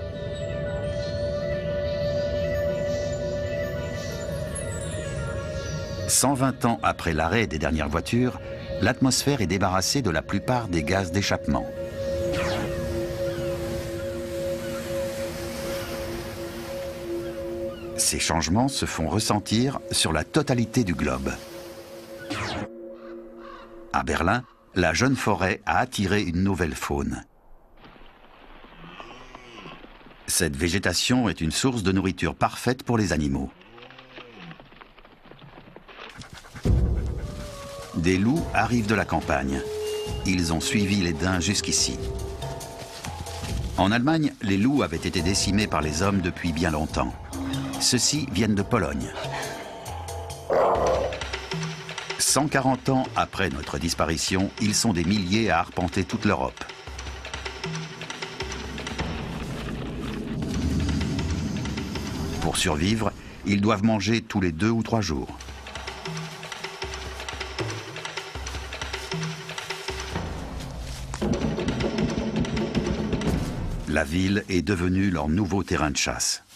« 120 ans après l'arrêt des dernières voitures, l'atmosphère est débarrassée de la plupart des gaz d'échappement. Ces changements se font ressentir sur la totalité du globe. À Berlin, la jeune forêt a attiré une nouvelle faune. Cette végétation est une source de nourriture parfaite pour les animaux. Des loups arrivent de la campagne. Ils ont suivi les daims jusqu'ici. En Allemagne, les loups avaient été décimés par les hommes depuis bien longtemps. Ceux-ci viennent de Pologne. 140 ans après notre disparition, ils sont des milliers à arpenter toute l'Europe. Pour survivre, ils doivent manger tous les 2 ou 3 jours. La ville est devenue leur nouveau terrain de chasse. «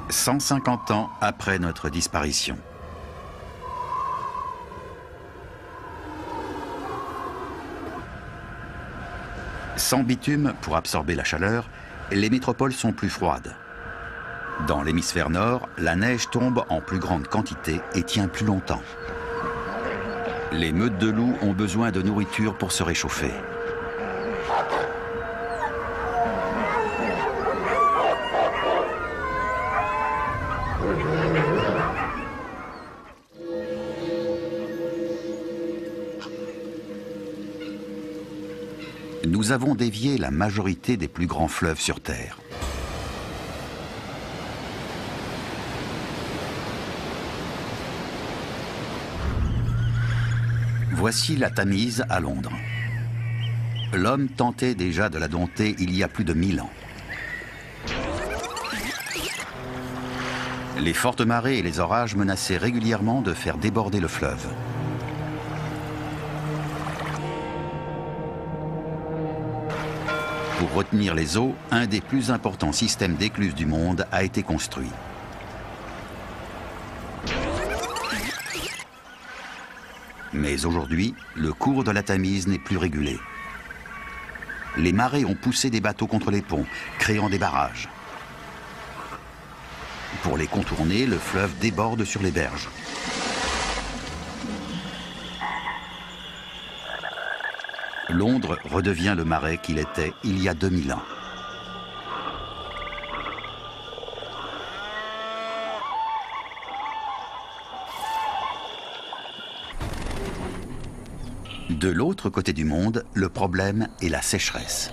150 ans après notre disparition. Sans bitume pour absorber la chaleur, les métropoles sont plus froides. Dans l'hémisphère nord, la neige tombe en plus grande quantité et tient plus longtemps. Les meutes de loups ont besoin de nourriture pour se réchauffer. Nous avons dévié la majorité des plus grands fleuves sur Terre. Voici la Tamise à Londres. L'homme tentait déjà de la dompter il y a plus de 1000 ans. Les fortes marées et les orages menaçaient régulièrement de faire déborder le fleuve. Pour retenir les eaux, un des plus importants systèmes d'écluses du monde a été construit. Mais aujourd'hui, le cours de la Tamise n'est plus régulé. Les marées ont poussé des bateaux contre les ponts, créant des barrages. Pour les contourner, le fleuve déborde sur les berges. Londres redevient le marais qu'il était il y a 2000 ans. De l'autre côté du monde, le problème est la sécheresse.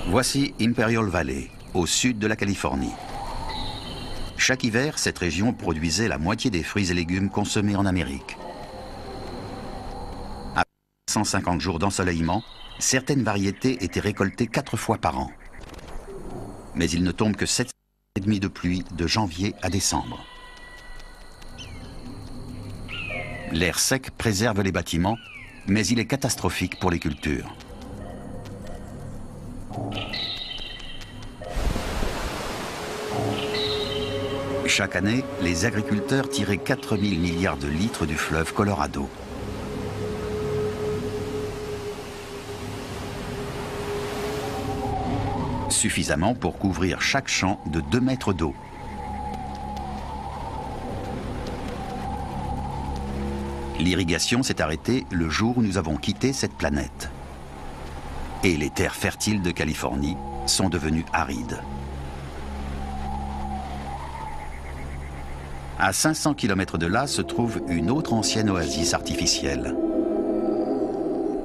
Voici Imperial Valley, au sud de la Californie. Chaque hiver, cette région produisait la moitié des fruits et légumes consommés en Amérique. Après 150 jours d'ensoleillement, certaines variétés étaient récoltées 4 fois par an. Mais il ne tombe que 7,5 de pluie de janvier à décembre. L'air sec préserve les bâtiments, mais il est catastrophique pour les cultures. Chaque année, les agriculteurs tiraient 4000 milliards de litres du fleuve Colorado. Suffisamment pour couvrir chaque champ de 2 mètres d'eau. L'irrigation s'est arrêtée le jour où nous avons quitté cette planète. Et les terres fertiles de Californie sont devenues arides. À 500 km de là se trouve une autre ancienne oasis artificielle,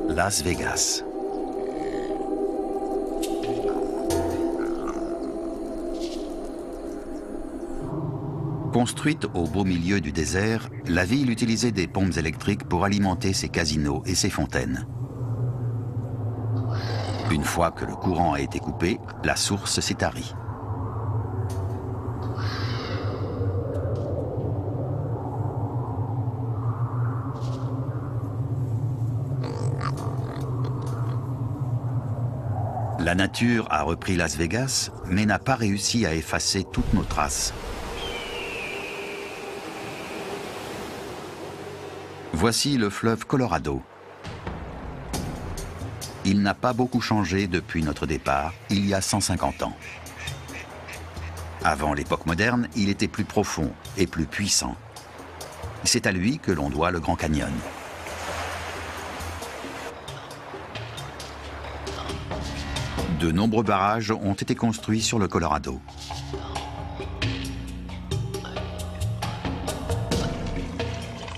Las Vegas. Construite au beau milieu du désert, la ville utilisait des pompes électriques pour alimenter ses casinos et ses fontaines. Une fois que le courant a été coupé, la source s'est tarie. La nature a repris Las Vegas, mais n'a pas réussi à effacer toutes nos traces. Voici le fleuve Colorado. Il n'a pas beaucoup changé depuis notre départ, il y a 150 ans. Avant l'époque moderne, il était plus profond et plus puissant. C'est à lui que l'on doit le Grand Canyon. De nombreux barrages ont été construits sur le Colorado.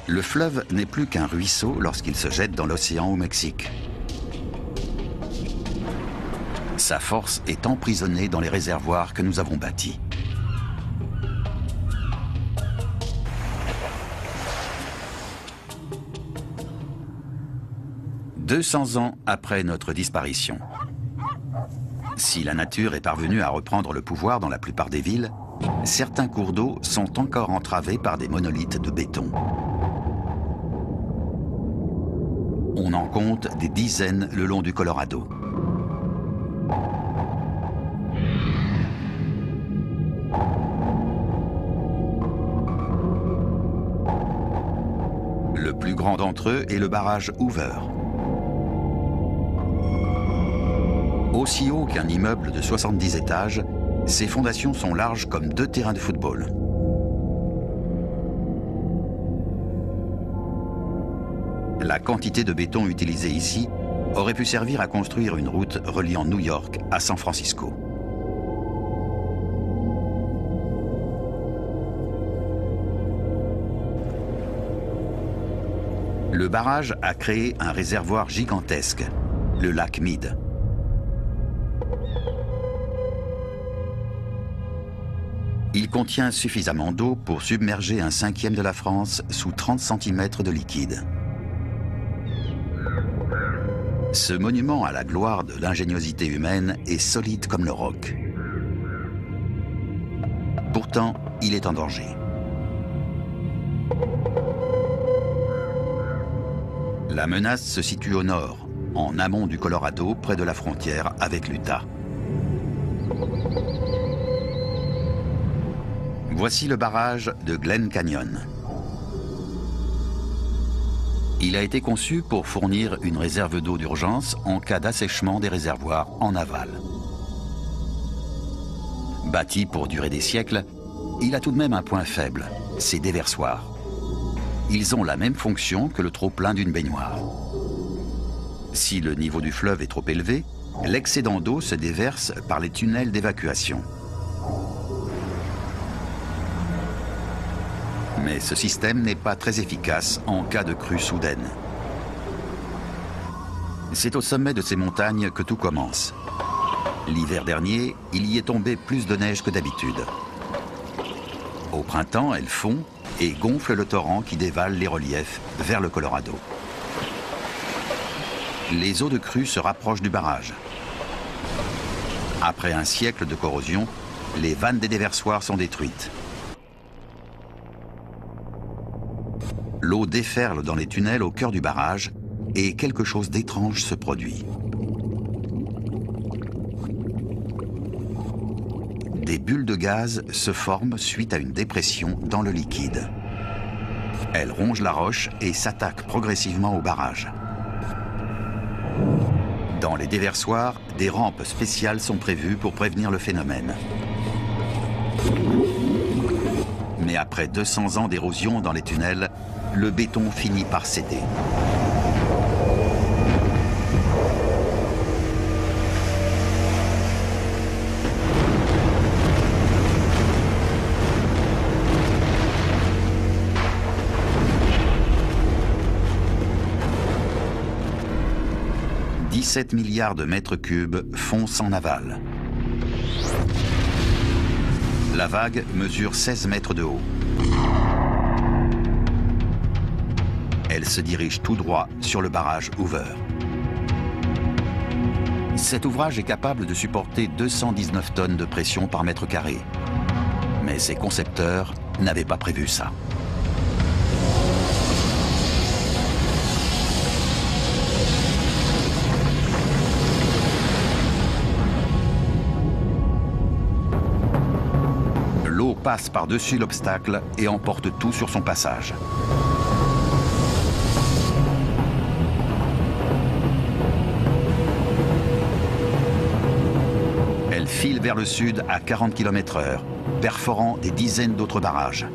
Le fleuve n'est plus qu'un ruisseau lorsqu'il se jette dans l'océan au Mexique. Sa force est emprisonnée dans les réservoirs que nous avons bâtis. « 200 ans après notre disparition. Si la nature est parvenue à reprendre le pouvoir dans la plupart des villes, certains cours d'eau sont encore entravés par des monolithes de béton. On en compte des dizaines le long du Colorado. Le plus grand d'entre eux est le barrage Hoover. Aussi haut qu'un immeuble de 70 étages, ses fondations sont larges comme 2 terrains de football. La quantité de béton utilisée ici aurait pu servir à construire une route reliant New York à San Francisco. Le barrage a créé un réservoir gigantesque, le lac Mead. Il contient suffisamment d'eau pour submerger un cinquième de la France sous 30 cm de liquide. Ce monument à la gloire de l'ingéniosité humaine est solide comme le roc. Pourtant, il est en danger. La menace se situe au nord, en amont du Colorado, près de la frontière avec l'Utah. Voici le barrage de Glen Canyon. Il a été conçu pour fournir une réserve d'eau d'urgence en cas d'assèchement des réservoirs en aval. Bâti pour durer des siècles, il a tout de même un point faible, ses déversoirs. Ils ont la même fonction que le trop-plein d'une baignoire. Si le niveau du fleuve est trop élevé, l'excédent d'eau se déverse par les tunnels d'évacuation. Mais ce système n'est pas très efficace en cas de crue soudaine. C'est au sommet de ces montagnes que tout commence. L'hiver dernier, il y est tombé plus de neige que d'habitude. Au printemps, elle fond et gonfle le torrent qui dévale les reliefs vers le Colorado. Les eaux de crue se rapprochent du barrage. Après un siècle de corrosion, les vannes des déversoirs sont détruites. L'eau déferle dans les tunnels au cœur du barrage et quelque chose d'étrange se produit. Des bulles de gaz se forment suite à une dépression dans le liquide. Elles rongent la roche et s'attaquent progressivement au barrage. Dans les déversoirs, des rampes spéciales sont prévues pour prévenir le phénomène. Mais après 200 ans d'érosion dans les tunnels, le béton finit par céder. « 17 milliards de mètres cubes foncent en aval. La vague mesure 16 mètres de haut. Elle se dirige tout droit sur le barrage Hoover. Cet ouvrage est capable de supporter 219 tonnes de pression par mètre carré. Mais ses concepteurs n'avaient pas prévu ça. L'eau passe par-dessus l'obstacle et emporte tout sur son passage. Elle file vers le sud à 40 km/h, perforant des dizaines d'autres barrages.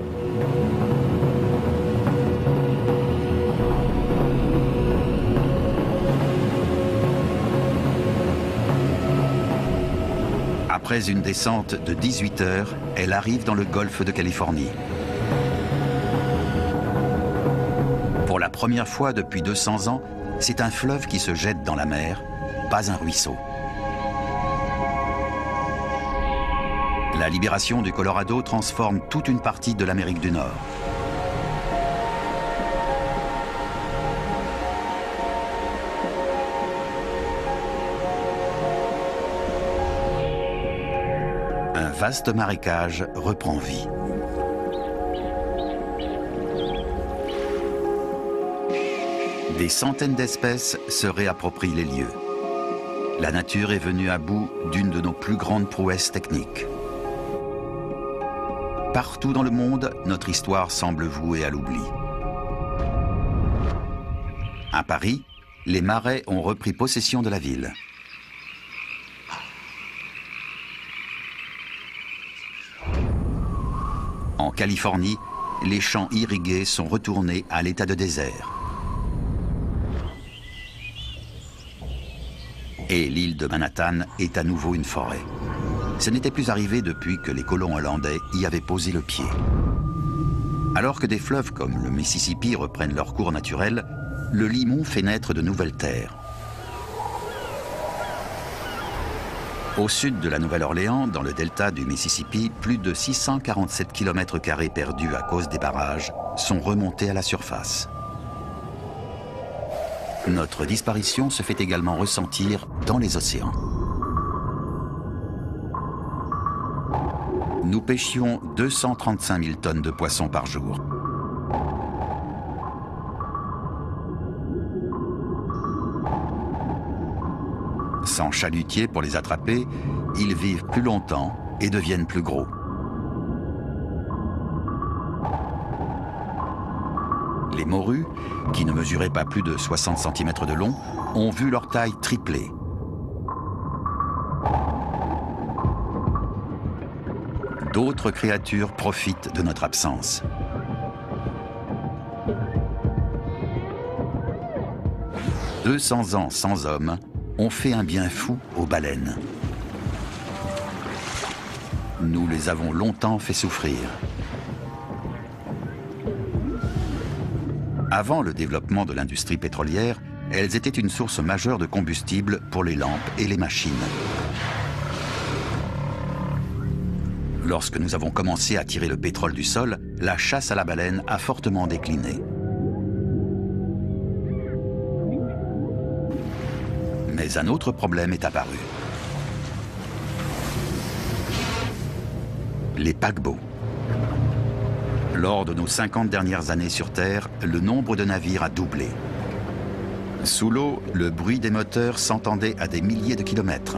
Après une descente de 18 heures, elle arrive dans le golfe de Californie. Pour la première fois depuis 200 ans, c'est un fleuve qui se jette dans la mer, pas un ruisseau. La libération du Colorado transforme toute une partie de l'Amérique du Nord. Un vaste marécage reprend vie. Des centaines d'espèces se réapproprient les lieux. La nature est venue à bout d'une de nos plus grandes prouesses techniques. Partout dans le monde, notre histoire semble vouée à l'oubli. À Paris, les Marais ont repris possession de la ville. En Californie, les champs irrigués sont retournés à l'état de désert. Et l'île de Manhattan est à nouveau une forêt. Ce n'était plus arrivé depuis que les colons hollandais y avaient posé le pied. Alors que des fleuves comme le Mississippi reprennent leur cours naturel, le limon fait naître de nouvelles terres. Au sud de la Nouvelle-Orléans, dans le delta du Mississippi, plus de 647 km² perdus à cause des barrages sont remontés à la surface. Notre disparition se fait également ressentir dans les océans. Nous pêchions 235 000 tonnes de poissons par jour. Sans chalutiers pour les attraper, ils vivent plus longtemps et deviennent plus gros. Les morues, qui ne mesuraient pas plus de 60 cm de long, ont vu leur taille tripler. D'autres créatures profitent de notre absence. « 200 ans sans hommes ont fait un bien fou aux baleines. Nous les avons longtemps fait souffrir. Avant le développement de l'industrie pétrolière, elles étaient une source majeure de combustible pour les lampes et les machines. Lorsque nous avons commencé à tirer le pétrole du sol, la chasse à la baleine a fortement décliné. Mais un autre problème est apparu. Les paquebots. Lors de nos 50 dernières années sur Terre, le nombre de navires a doublé. Sous l'eau, le bruit des moteurs s'entendait à des milliers de kilomètres.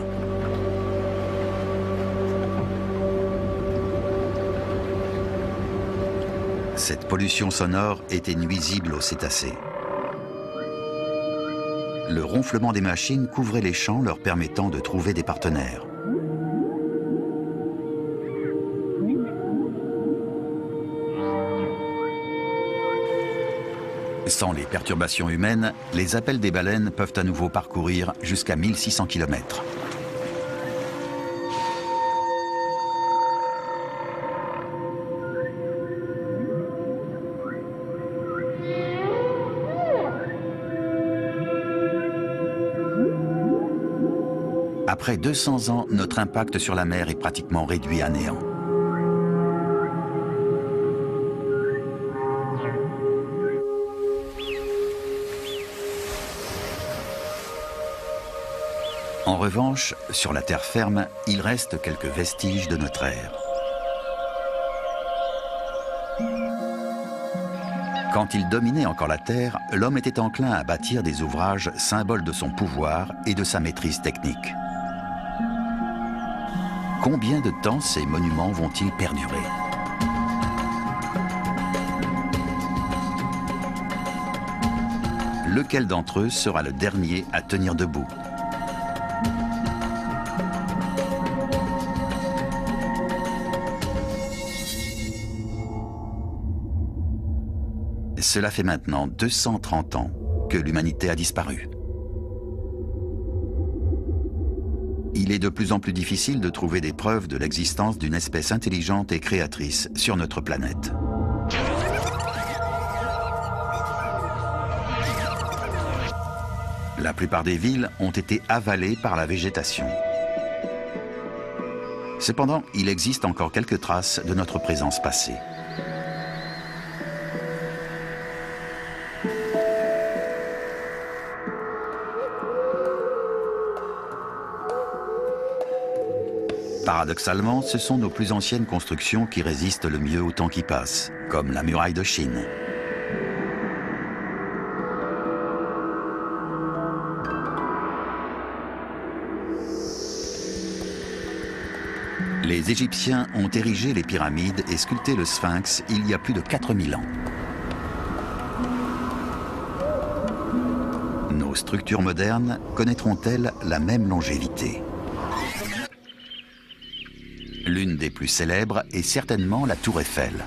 Cette pollution sonore était nuisible aux cétacés. Le ronflement des machines couvrait les champs, leur permettant de trouver des partenaires. Sans les perturbations humaines, les appels des baleines peuvent à nouveau parcourir jusqu'à 1600 km. Après 200 ans, notre impact sur la mer est pratiquement réduit à néant. En revanche, sur la terre ferme, il reste quelques vestiges de notre ère. Quand il dominait encore la Terre, l'homme était enclin à bâtir des ouvrages symboles de son pouvoir et de sa maîtrise technique. Combien de temps ces monuments vont-ils perdurer ? Lequel d'entre eux sera le dernier à tenir debout ? Cela fait maintenant 230 ans que l'humanité a disparu. il est de plus en plus difficile de trouver des preuves de l'existence d'une espèce intelligente et créatrice sur notre planète. La plupart des villes ont été avalées par la végétation. Cependant, il existe encore quelques traces de notre présence passée. Paradoxalement, ce sont nos plus anciennes constructions qui résistent le mieux au temps qui passe, comme la muraille de Chine. Les Égyptiens ont érigé les pyramides et sculpté le Sphinx il y a plus de 4000 ans. Nos structures modernes connaîtront-elles la même longévité ? L'une des plus célèbres est certainement la Tour Eiffel.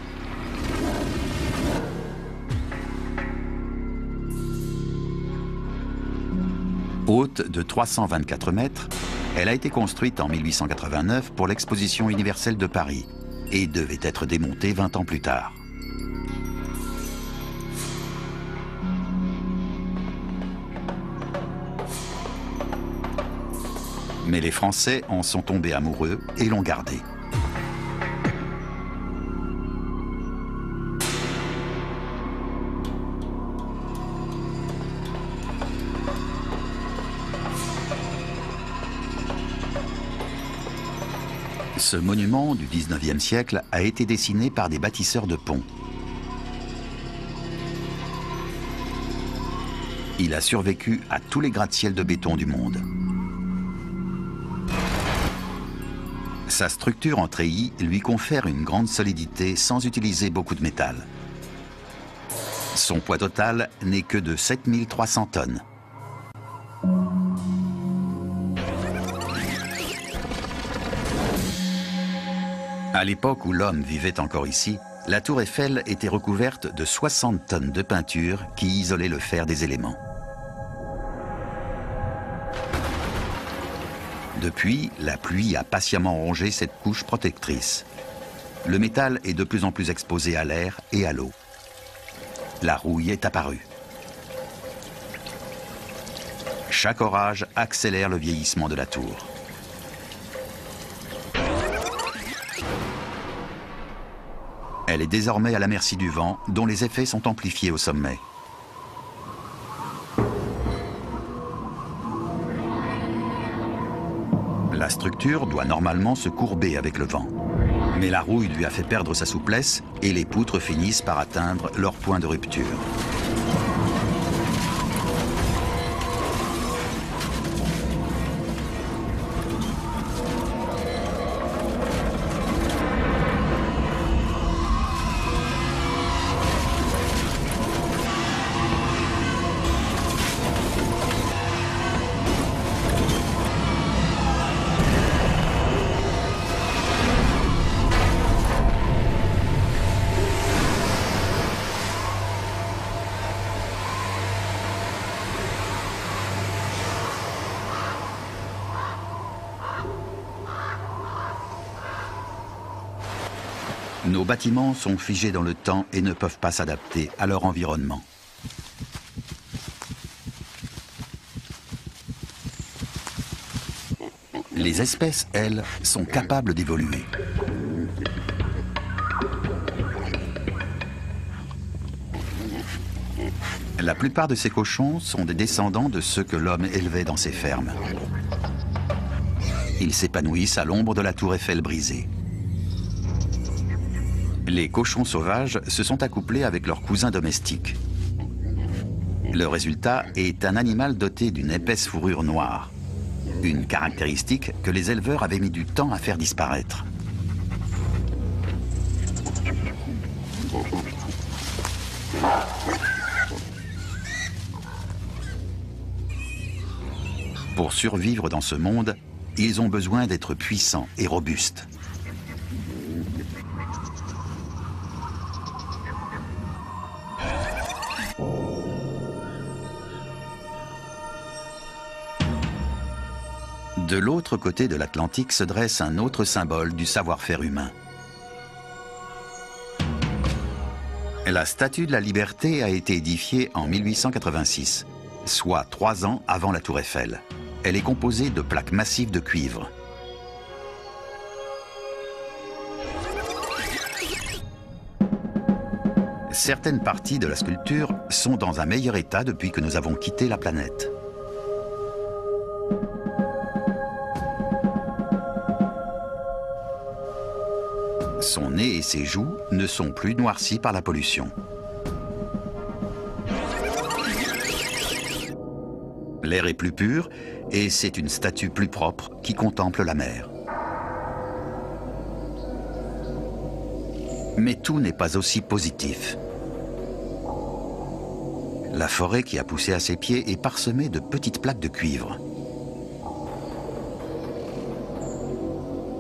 Haute de 324 mètres, elle a été construite en 1889 pour l'Exposition universelle de Paris et devait être démontée 20 ans plus tard. Mais les Français en sont tombés amoureux et l'ont gardée. Ce monument du 19e siècle a été dessiné par des bâtisseurs de ponts. Il a survécu à tous les gratte-ciel de béton du monde. Sa structure en treillis lui confère une grande solidité sans utiliser beaucoup de métal. Son poids total n'est que de 7300 tonnes. À l'époque où l'homme vivait encore ici, la tour Eiffel était recouverte de 60 tonnes de peinture qui isolaient le fer des éléments. Depuis, la pluie a patiemment rongé cette couche protectrice. Le métal est de plus en plus exposé à l'air et à l'eau. La rouille est apparue. Chaque orage accélère le vieillissement de la tour. Elle est désormais à la merci du vent, dont les effets sont amplifiés au sommet. La structure doit normalement se courber avec le vent. Mais la rouille lui a fait perdre sa souplesse et les poutres finissent par atteindre leur point de rupture. Nos bâtiments sont figés dans le temps et ne peuvent pas s'adapter à leur environnement. Les espèces, elles, sont capables d'évoluer. La plupart de ces cochons sont des descendants de ceux que l'homme élevait dans ses fermes. Ils s'épanouissent à l'ombre de la tour Eiffel brisée. Les cochons sauvages se sont accouplés avec leurs cousins domestiques. Le résultat est un animal doté d'une épaisse fourrure noire, une caractéristique que les éleveurs avaient mis du temps à faire disparaître. Pour survivre dans ce monde, ils ont besoin d'être puissants et robustes. De l'autre côté de l'Atlantique se dresse un autre symbole du savoir-faire humain. La Statue de la Liberté a été édifiée en 1886, soit 3 ans avant la Tour Eiffel. Elle est composée de plaques massives de cuivre. Certaines parties de la sculpture sont dans un meilleur état depuis que nous avons quitté la planète. Son nez et ses joues ne sont plus noircis par la pollution. L'air est plus pur et c'est une statue plus propre qui contemple la mer. Mais tout n'est pas aussi positif. La forêt qui a poussé à ses pieds est parsemée de petites plaques de cuivre.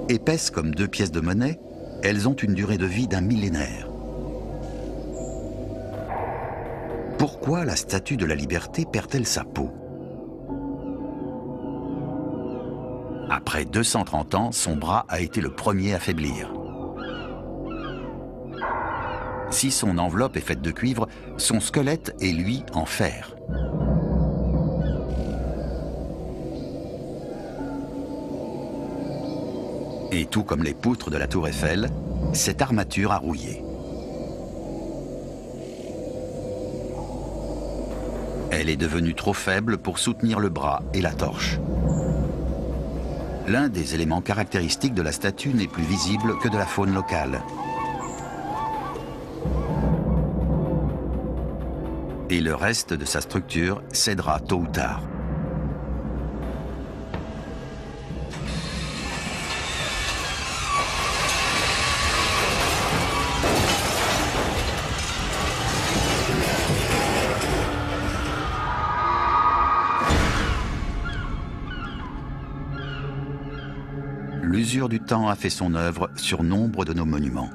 Épaisses comme 2 pièces de monnaie, elles ont une durée de vie d'1 millénaire. Pourquoi la Statue de la Liberté perd-elle sa peau? Après 230 ans, son bras a été le premier à faiblir. Si son enveloppe est faite de cuivre, son squelette est, lui, en fer. Et tout comme les poutres de la Tour Eiffel, cette armature a rouillé. Elle est devenue trop faible pour soutenir le bras et la torche. L'un des éléments caractéristiques de la statue n'est plus visible que de la faune locale. Et le reste de sa structure cédera tôt ou tard. L'usure du temps a fait son œuvre sur nombre de nos monuments.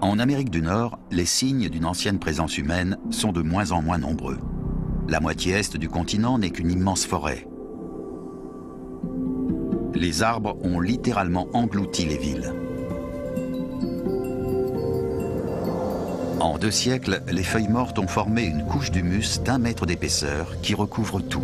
En Amérique du Nord, les signes d'une ancienne présence humaine sont de moins en moins nombreux. La moitié est du continent n'est qu'une immense forêt. Les arbres ont littéralement englouti les villes. En 2 siècles, les feuilles mortes ont formé une couche d'humus d'1 mètre d'épaisseur qui recouvre tout.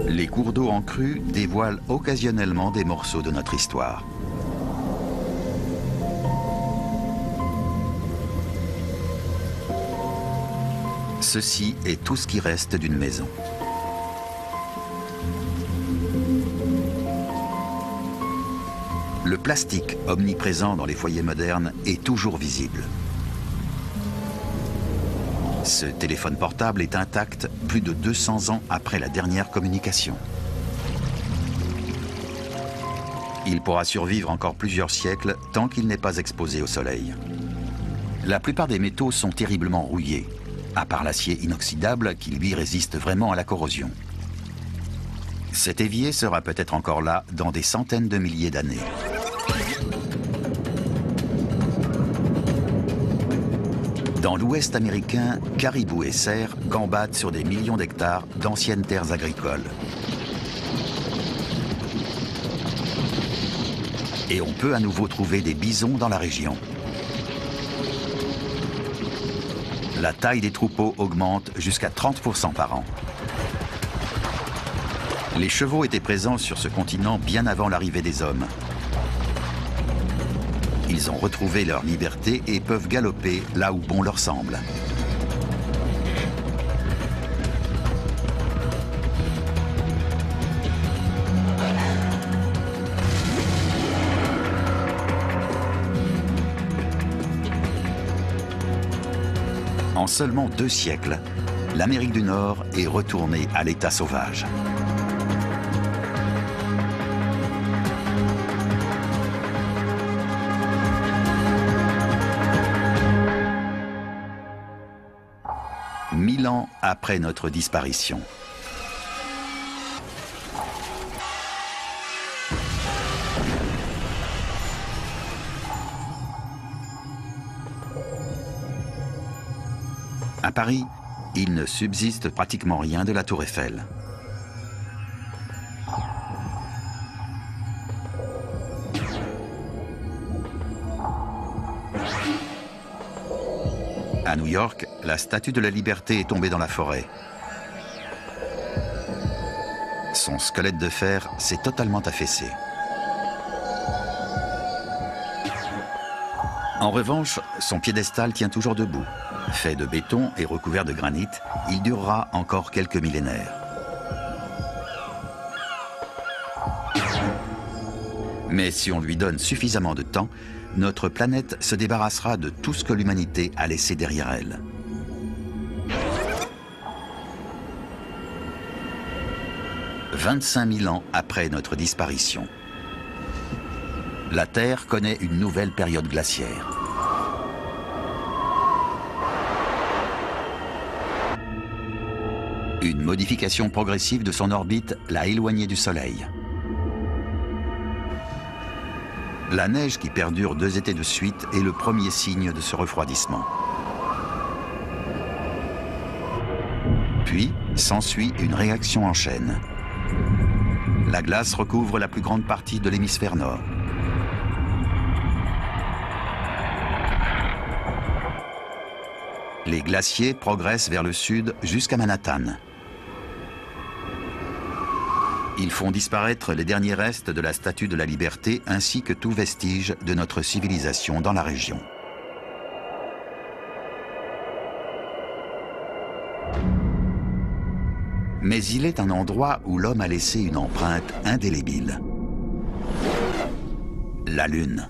Les cours d'eau en crue dévoilent occasionnellement des morceaux de notre histoire. Ceci est tout ce qui reste d'une maison. Le plastique, omniprésent dans les foyers modernes, est toujours visible. Ce téléphone portable est intact plus de 200 ans après la dernière communication. Il pourra survivre encore plusieurs siècles tant qu'il n'est pas exposé au soleil. La plupart des métaux sont terriblement rouillés, à part l'acier inoxydable qui lui résiste vraiment à la corrosion. Cet évier sera peut-être encore là dans des centaines de milliers d'années. Dans l'Ouest américain, caribous et cerfs gambadent sur des millions d'hectares d'anciennes terres agricoles. Et on peut à nouveau trouver des bisons dans la région. La taille des troupeaux augmente jusqu'à 30% par an. Les chevaux étaient présents sur ce continent bien avant l'arrivée des hommes. Ils ont retrouvé leur liberté et peuvent galoper là où bon leur semble. En seulement 2 siècles, l'Amérique du Nord est retournée à l'état sauvage. Mille ans après notre disparition. À Paris, il ne subsiste pratiquement rien de la Tour Eiffel. À New York, la Statue de la Liberté est tombée dans la forêt. Son squelette de fer s'est totalement affaissé. En revanche, son piédestal tient toujours debout. Fait de béton et recouvert de granit, il durera encore quelques millénaires. Mais si on lui donne suffisamment de temps, notre planète se débarrassera de tout ce que l'humanité a laissé derrière elle. « 25 000 ans après notre disparition, la Terre connaît une nouvelle période glaciaire. Une modification progressive de son orbite l'a éloignée du Soleil. La neige qui perdure 2 étés de suite est le premier signe de ce refroidissement. Puis s'ensuit une réaction en chaîne. La glace recouvre la plus grande partie de l'hémisphère nord. Les glaciers progressent vers le sud jusqu'à Manhattan. Ils font disparaître les derniers restes de la Statue de la Liberté ainsi que tout vestige de notre civilisation dans la région. Mais il est un endroit où l'homme a laissé une empreinte indélébile. La Lune.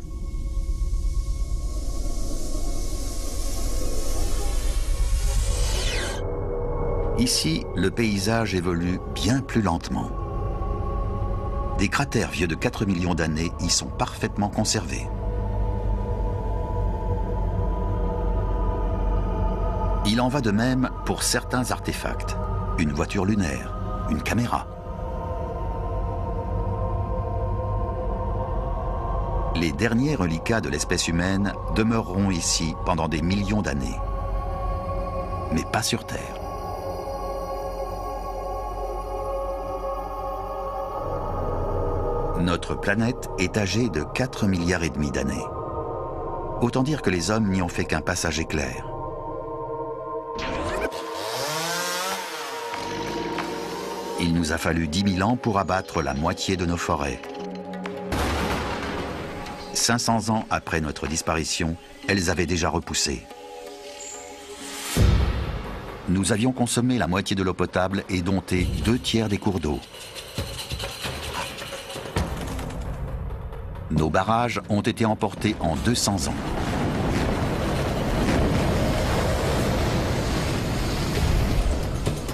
Ici, le paysage évolue bien plus lentement. Des cratères vieux de 4 millions d'années y sont parfaitement conservés. Il en va de même pour certains artefacts. Une voiture lunaire, une caméra. Les derniers reliquats de l'espèce humaine demeureront ici pendant des millions d'années. Mais pas sur Terre. Notre planète est âgée de 4,5 milliards d'années. Autant dire que les hommes n'y ont fait qu'un passage éclair. Il nous a fallu 10 000 ans pour abattre la moitié de nos forêts. 500 ans après notre disparition, elles avaient déjà repoussé. Nous avions consommé la moitié de l'eau potable et dompté 2 tiers des cours d'eau. Nos barrages ont été emportés en 200 ans.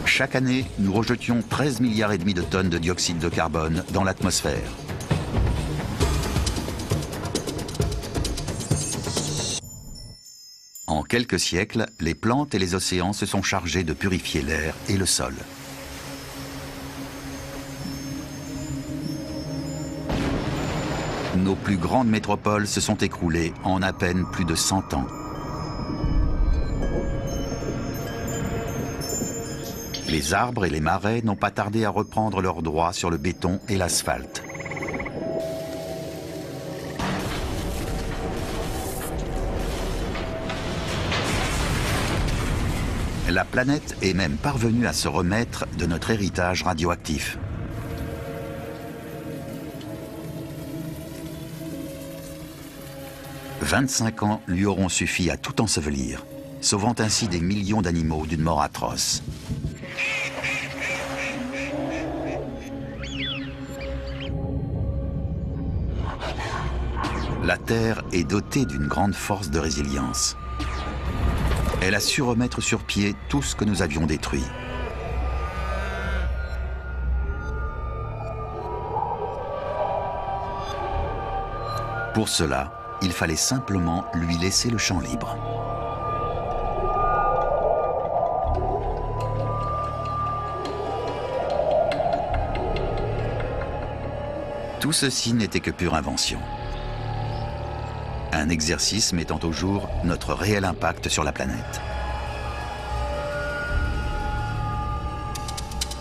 Chaque année, nous rejetions 13,5 milliards de tonnes de dioxyde de carbone dans l'atmosphère. En quelques siècles, les plantes et les océans se sont chargés de purifier l'air et le sol. Nos plus grandes métropoles se sont écroulées en à peine plus de 100 ans. Les arbres et les marais n'ont pas tardé à reprendre leurs droits sur le béton et l'asphalte. La planète est même parvenue à se remettre de notre héritage radioactif. « 25 ans lui auront suffi à tout ensevelir, sauvant ainsi des millions d'animaux d'une mort atroce. La Terre est dotée d'une grande force de résilience. Elle a su remettre sur pied tout ce que nous avions détruit. Pour cela, il fallait simplement lui laisser le champ libre. Tout ceci n'était que pure invention. Un exercice mettant au jour notre réel impact sur la planète.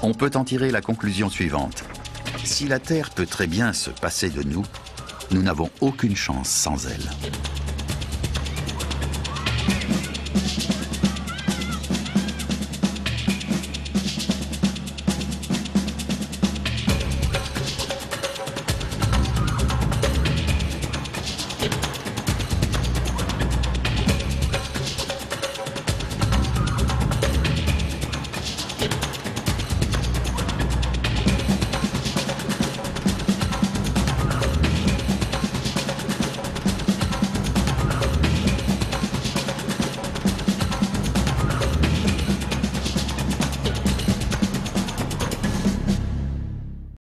On peut en tirer la conclusion suivante. Si la Terre peut très bien se passer de nous, nous n'avons aucune chance sans elle.